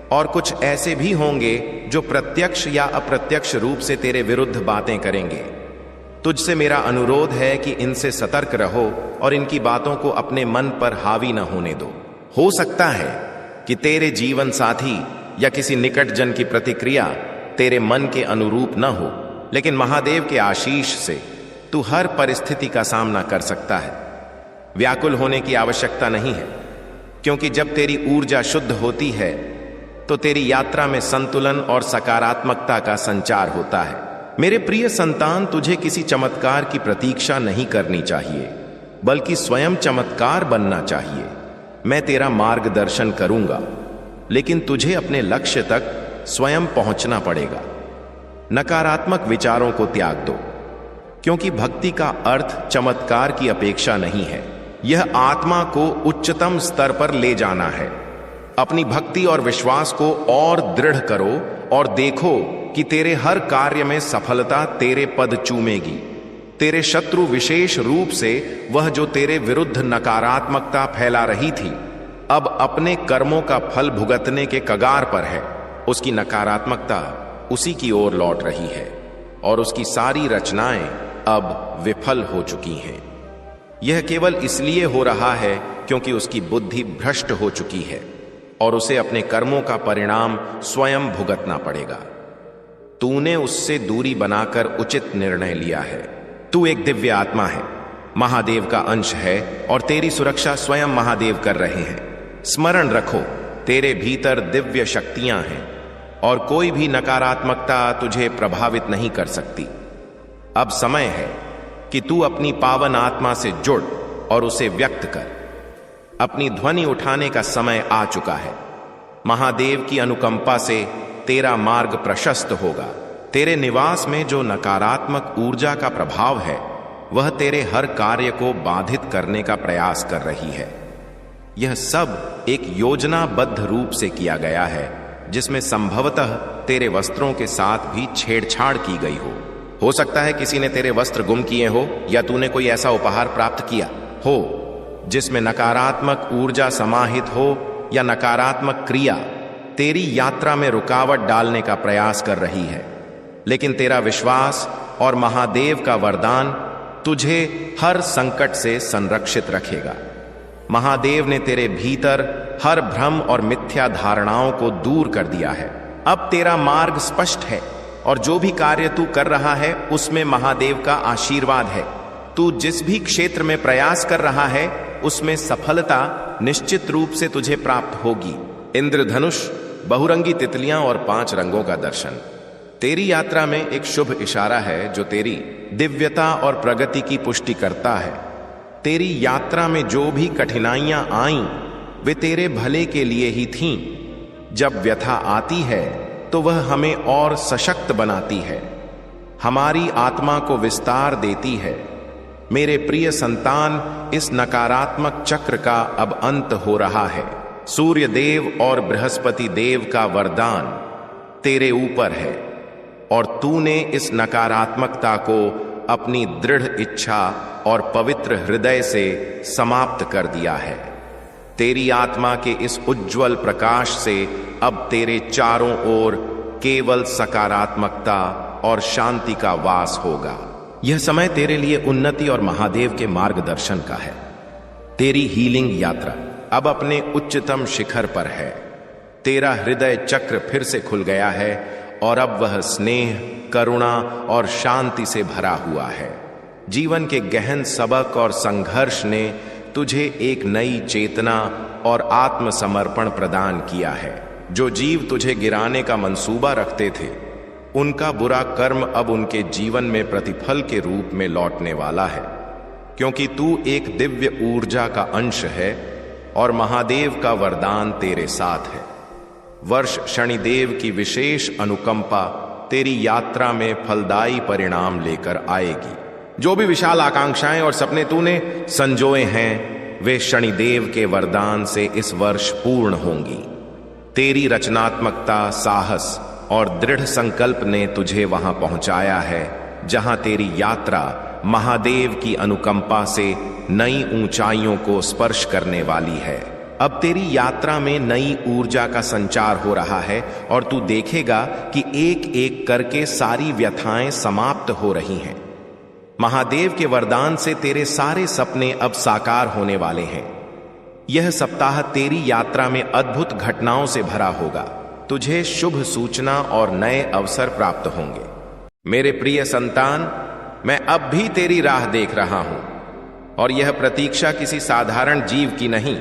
और कुछ ऐसे भी होंगे जो प्रत्यक्ष या अप्रत्यक्ष रूप से तेरे विरुद्ध बातें करेंगे। तुझसे मेरा अनुरोध है कि इनसे सतर्क रहो और इनकी बातों को अपने मन पर हावी न होने दो। हो सकता है कि तेरे जीवन साथी या किसी निकट जन की प्रतिक्रिया तेरे मन के अनुरूप न हो, लेकिन महादेव के आशीष से तू हर परिस्थिति का सामना कर सकता है। व्याकुल होने की आवश्यकता नहीं है, क्योंकि जब तेरी ऊर्जा शुद्ध होती है तो तेरी यात्रा में संतुलन और सकारात्मकता का संचार होता है। मेरे प्रिय संतान, तुझे किसी चमत्कार की प्रतीक्षा नहीं करनी चाहिए, बल्कि स्वयं चमत्कार बनना चाहिए। मैं तेरा मार्गदर्शन करूंगा, लेकिन तुझे अपने लक्ष्य तक स्वयं पहुंचना पड़ेगा। नकारात्मक विचारों को त्याग दो, क्योंकि भक्ति का अर्थ चमत्कार की अपेक्षा नहीं है। यह आत्मा को उच्चतम स्तर पर ले जाना है। अपनी भक्ति और विश्वास को और दृढ़ करो और देखो कि तेरे हर कार्य में सफलता तेरे पद चूमेगी। तेरे शत्रु, विशेष रूप से वह जो तेरे विरुद्ध नकारात्मकता फैला रही थी, अब अपने कर्मों का फल भुगतने के कगार पर है। उसकी नकारात्मकता उसी की ओर लौट रही है और उसकी सारी रचनाएं अब विफल हो चुकी हैं। यह केवल इसलिए हो रहा है क्योंकि उसकी बुद्धि भ्रष्ट हो चुकी है और उसे अपने कर्मों का परिणाम स्वयं भुगतना पड़ेगा। तूने उससे दूरी बनाकर उचित निर्णय लिया है। तू एक दिव्य आत्मा है, महादेव का अंश है और तेरी सुरक्षा स्वयं महादेव कर रहे हैं। स्मरण रखो, तेरे भीतर दिव्य शक्तियां हैं और कोई भी नकारात्मकता तुझे प्रभावित नहीं कर सकती। अब समय है कि तू अपनी पावन आत्मा से जुड़ और उसे व्यक्त कर। अपनी ध्वनि उठाने का समय आ चुका है। महादेव की अनुकंपा से तेरा मार्ग प्रशस्त होगा। तेरे निवास में जो नकारात्मक ऊर्जा का प्रभाव है, वह तेरे हर कार्य को बाधित करने का प्रयास कर रही है। यह सब एक योजनाबद्ध रूप से किया गया है, जिसमें संभवतः तेरे वस्त्रों के साथ भी छेड़छाड़ की गई हो सकता है किसी ने तेरे वस्त्र गुम किए हो या तूने कोई ऐसा उपहार प्राप्त किया हो जिसमें नकारात्मक ऊर्जा समाहित हो या नकारात्मक क्रिया तेरी यात्रा में रुकावट डालने का प्रयास कर रही है। लेकिन तेरा विश्वास और महादेव का वरदान तुझे हर संकट से संरक्षित रखेगा। महादेव ने तेरे भीतर हर भ्रम और मिथ्या धारणाओं को दूर कर दिया है। अब तेरा मार्ग स्पष्ट है और जो भी कार्य तू कर रहा है उसमें महादेव का आशीर्वाद है। तू जिस भी क्षेत्र में प्रयास कर रहा है उसमें सफलता निश्चित रूप से तुझे प्राप्त होगी। इंद्रधनुष, बहुरंगी तितलियां और 5 रंगों का दर्शन तेरी यात्रा में एक शुभ इशारा है जो तेरी दिव्यता और प्रगति की पुष्टि करता है। तेरी यात्रा में जो भी कठिनाइयां आईं वे तेरे भले के लिए ही थीं। जब व्यथा आती है तो वह हमें और सशक्त बनाती है, हमारी आत्मा को विस्तार देती है। मेरे प्रिय संतान, इस नकारात्मक चक्र का अब अंत हो रहा है। सूर्य देव और बृहस्पति देव का वरदान तेरे ऊपर है और तूने इस नकारात्मकता को अपनी दृढ़ इच्छा और पवित्र हृदय से समाप्त कर दिया है। तेरी आत्मा के इस उज्जवल प्रकाश से अब तेरे चारों ओर केवल सकारात्मकता और शांति का वास होगा। यह समय तेरे लिए उन्नति और महादेव के मार्गदर्शन का है। तेरी हीलिंग यात्रा अब अपने उच्चतम शिखर पर है। तेरा हृदय चक्र फिर से खुल गया है और अब वह स्नेह, करुणा और शांति से भरा हुआ है। जीवन के गहन सबक और संघर्ष ने तुझे एक नई चेतना और आत्मसमर्पण प्रदान किया है। जो जीव तुझे गिराने का मंसूबा रखते थे, उनका बुरा कर्म अब उनके जीवन में प्रतिफल के रूप में लौटने वाला है, क्योंकि तू एक दिव्य ऊर्जा का अंश है और महादेव का वरदान तेरे साथ है। वर्ष शनिदेव की विशेष अनुकंपा तेरी यात्रा में फलदायी परिणाम लेकर आएगी। जो भी विशाल आकांक्षाएं और सपने तूने संजोए हैं, वे शनिदेव के वरदान से इस वर्ष पूर्ण होंगी। तेरी रचनात्मकता, साहस और दृढ़ संकल्प ने तुझे वहां पहुंचाया है जहां तेरी यात्रा महादेव की अनुकंपा से नई ऊंचाइयों को स्पर्श करने वाली है। अब तेरी यात्रा में नई ऊर्जा का संचार हो रहा है और तू देखेगा कि एक एक करके सारी व्यथाएं समाप्त हो रही हैं। महादेव के वरदान से तेरे सारे सपने अब साकार होने वाले हैं। यह सप्ताह तेरी यात्रा में अद्भुत घटनाओं से भरा होगा। तुझे शुभ सूचना और नए अवसर प्राप्त होंगे। मेरे प्रिय संतान, मैं अब भी तेरी राह देख रहा हूं और यह प्रतीक्षा किसी साधारण जीव की नहीं,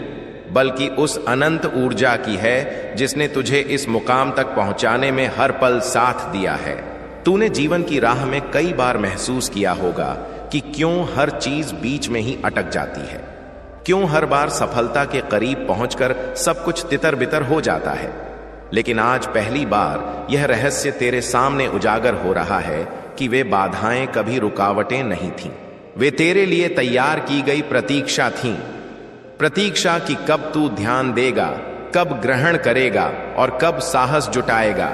बल्कि उस अनंत ऊर्जा की है जिसने तुझे इस मुकाम तक पहुंचाने में हर पल साथ दिया है। तूने जीवन की राह में कई बार महसूस किया होगा कि क्यों हर चीज बीच में ही अटक जाती है, क्यों हर बार सफलता के करीब पहुंचकर सब कुछ तितर बितर हो जाता है। लेकिन आज पहली बार यह रहस्य तेरे सामने उजागर हो रहा है कि वे बाधाएं कभी रुकावटें नहीं थीं। वे तेरे लिए तैयार की गई प्रतीक्षा थीं। प्रतीक्षा कि कब तू ध्यान देगा, कब ग्रहण करेगा और कब साहस जुटाएगा।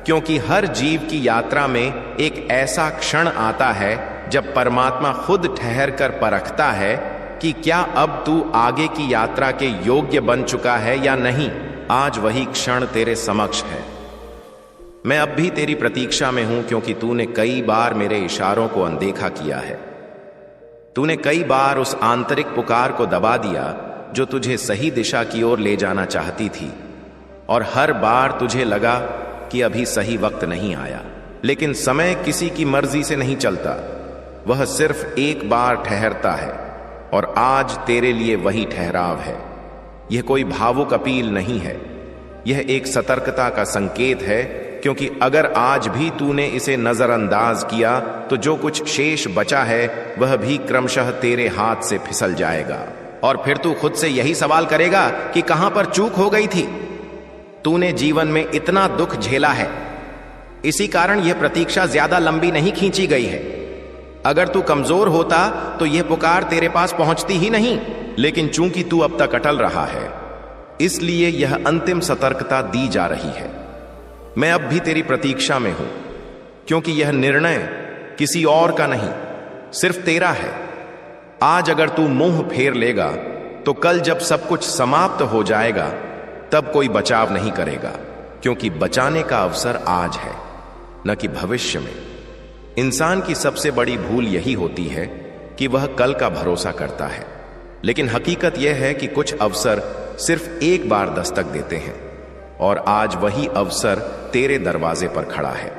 क्योंकि हर जीव की यात्रा में एक ऐसा क्षण आता है जब परमात्मा खुद ठहर कर परखता है कि क्या अब तू आगे की यात्रा के योग्य बन चुका है या नहीं। आज वही क्षण तेरे समक्ष है। मैं अब भी तेरी प्रतीक्षा में हूं, क्योंकि तूने कई बार मेरे इशारों को अनदेखा किया है। तूने कई बार उस आंतरिक पुकार को दबा दिया जो तुझे सही दिशा की ओर ले जाना चाहती थी, और हर बार तुझे लगा कि अभी सही वक्त नहीं आया। लेकिन समय किसी की मर्जी से नहीं चलता, वह सिर्फ एक बार ठहरता है, और आज तेरे लिए वही ठहराव है। यह कोई भावुक अपील नहीं है, यह एक सतर्कता का संकेत है, क्योंकि अगर आज भी तूने इसे नजरअंदाज किया तो जो कुछ शेष बचा है वह भी क्रमशः तेरे हाथ से फिसल जाएगा। और फिर तू खुद से यही सवाल करेगा कि कहां पर चूक हो गई थी। तूने जीवन में इतना दुख झेला है, इसी कारण यह प्रतीक्षा ज्यादा लंबी नहीं खींची गई है। अगर तू कमजोर होता तो यह पुकार तेरे पास पहुंचती ही नहीं, लेकिन चूंकि तू अब तक अटल रहा है, इसलिए यह अंतिम सतर्कता दी जा रही है। मैं अब भी तेरी प्रतीक्षा में हूं, क्योंकि यह निर्णय किसी और का नहीं, सिर्फ तेरा है। आज अगर तू मुंह फेर लेगा तो कल जब सब कुछ समाप्त हो जाएगा तब कोई बचाव नहीं करेगा, क्योंकि बचाने का अवसर आज है, न कि भविष्य में। इंसान की सबसे बड़ी भूल यही होती है कि वह कल का भरोसा करता है, लेकिन हकीकत यह है कि कुछ अवसर सिर्फ एक बार दस्तक देते हैं, और आज वही अवसर तेरे दरवाजे पर खड़ा है।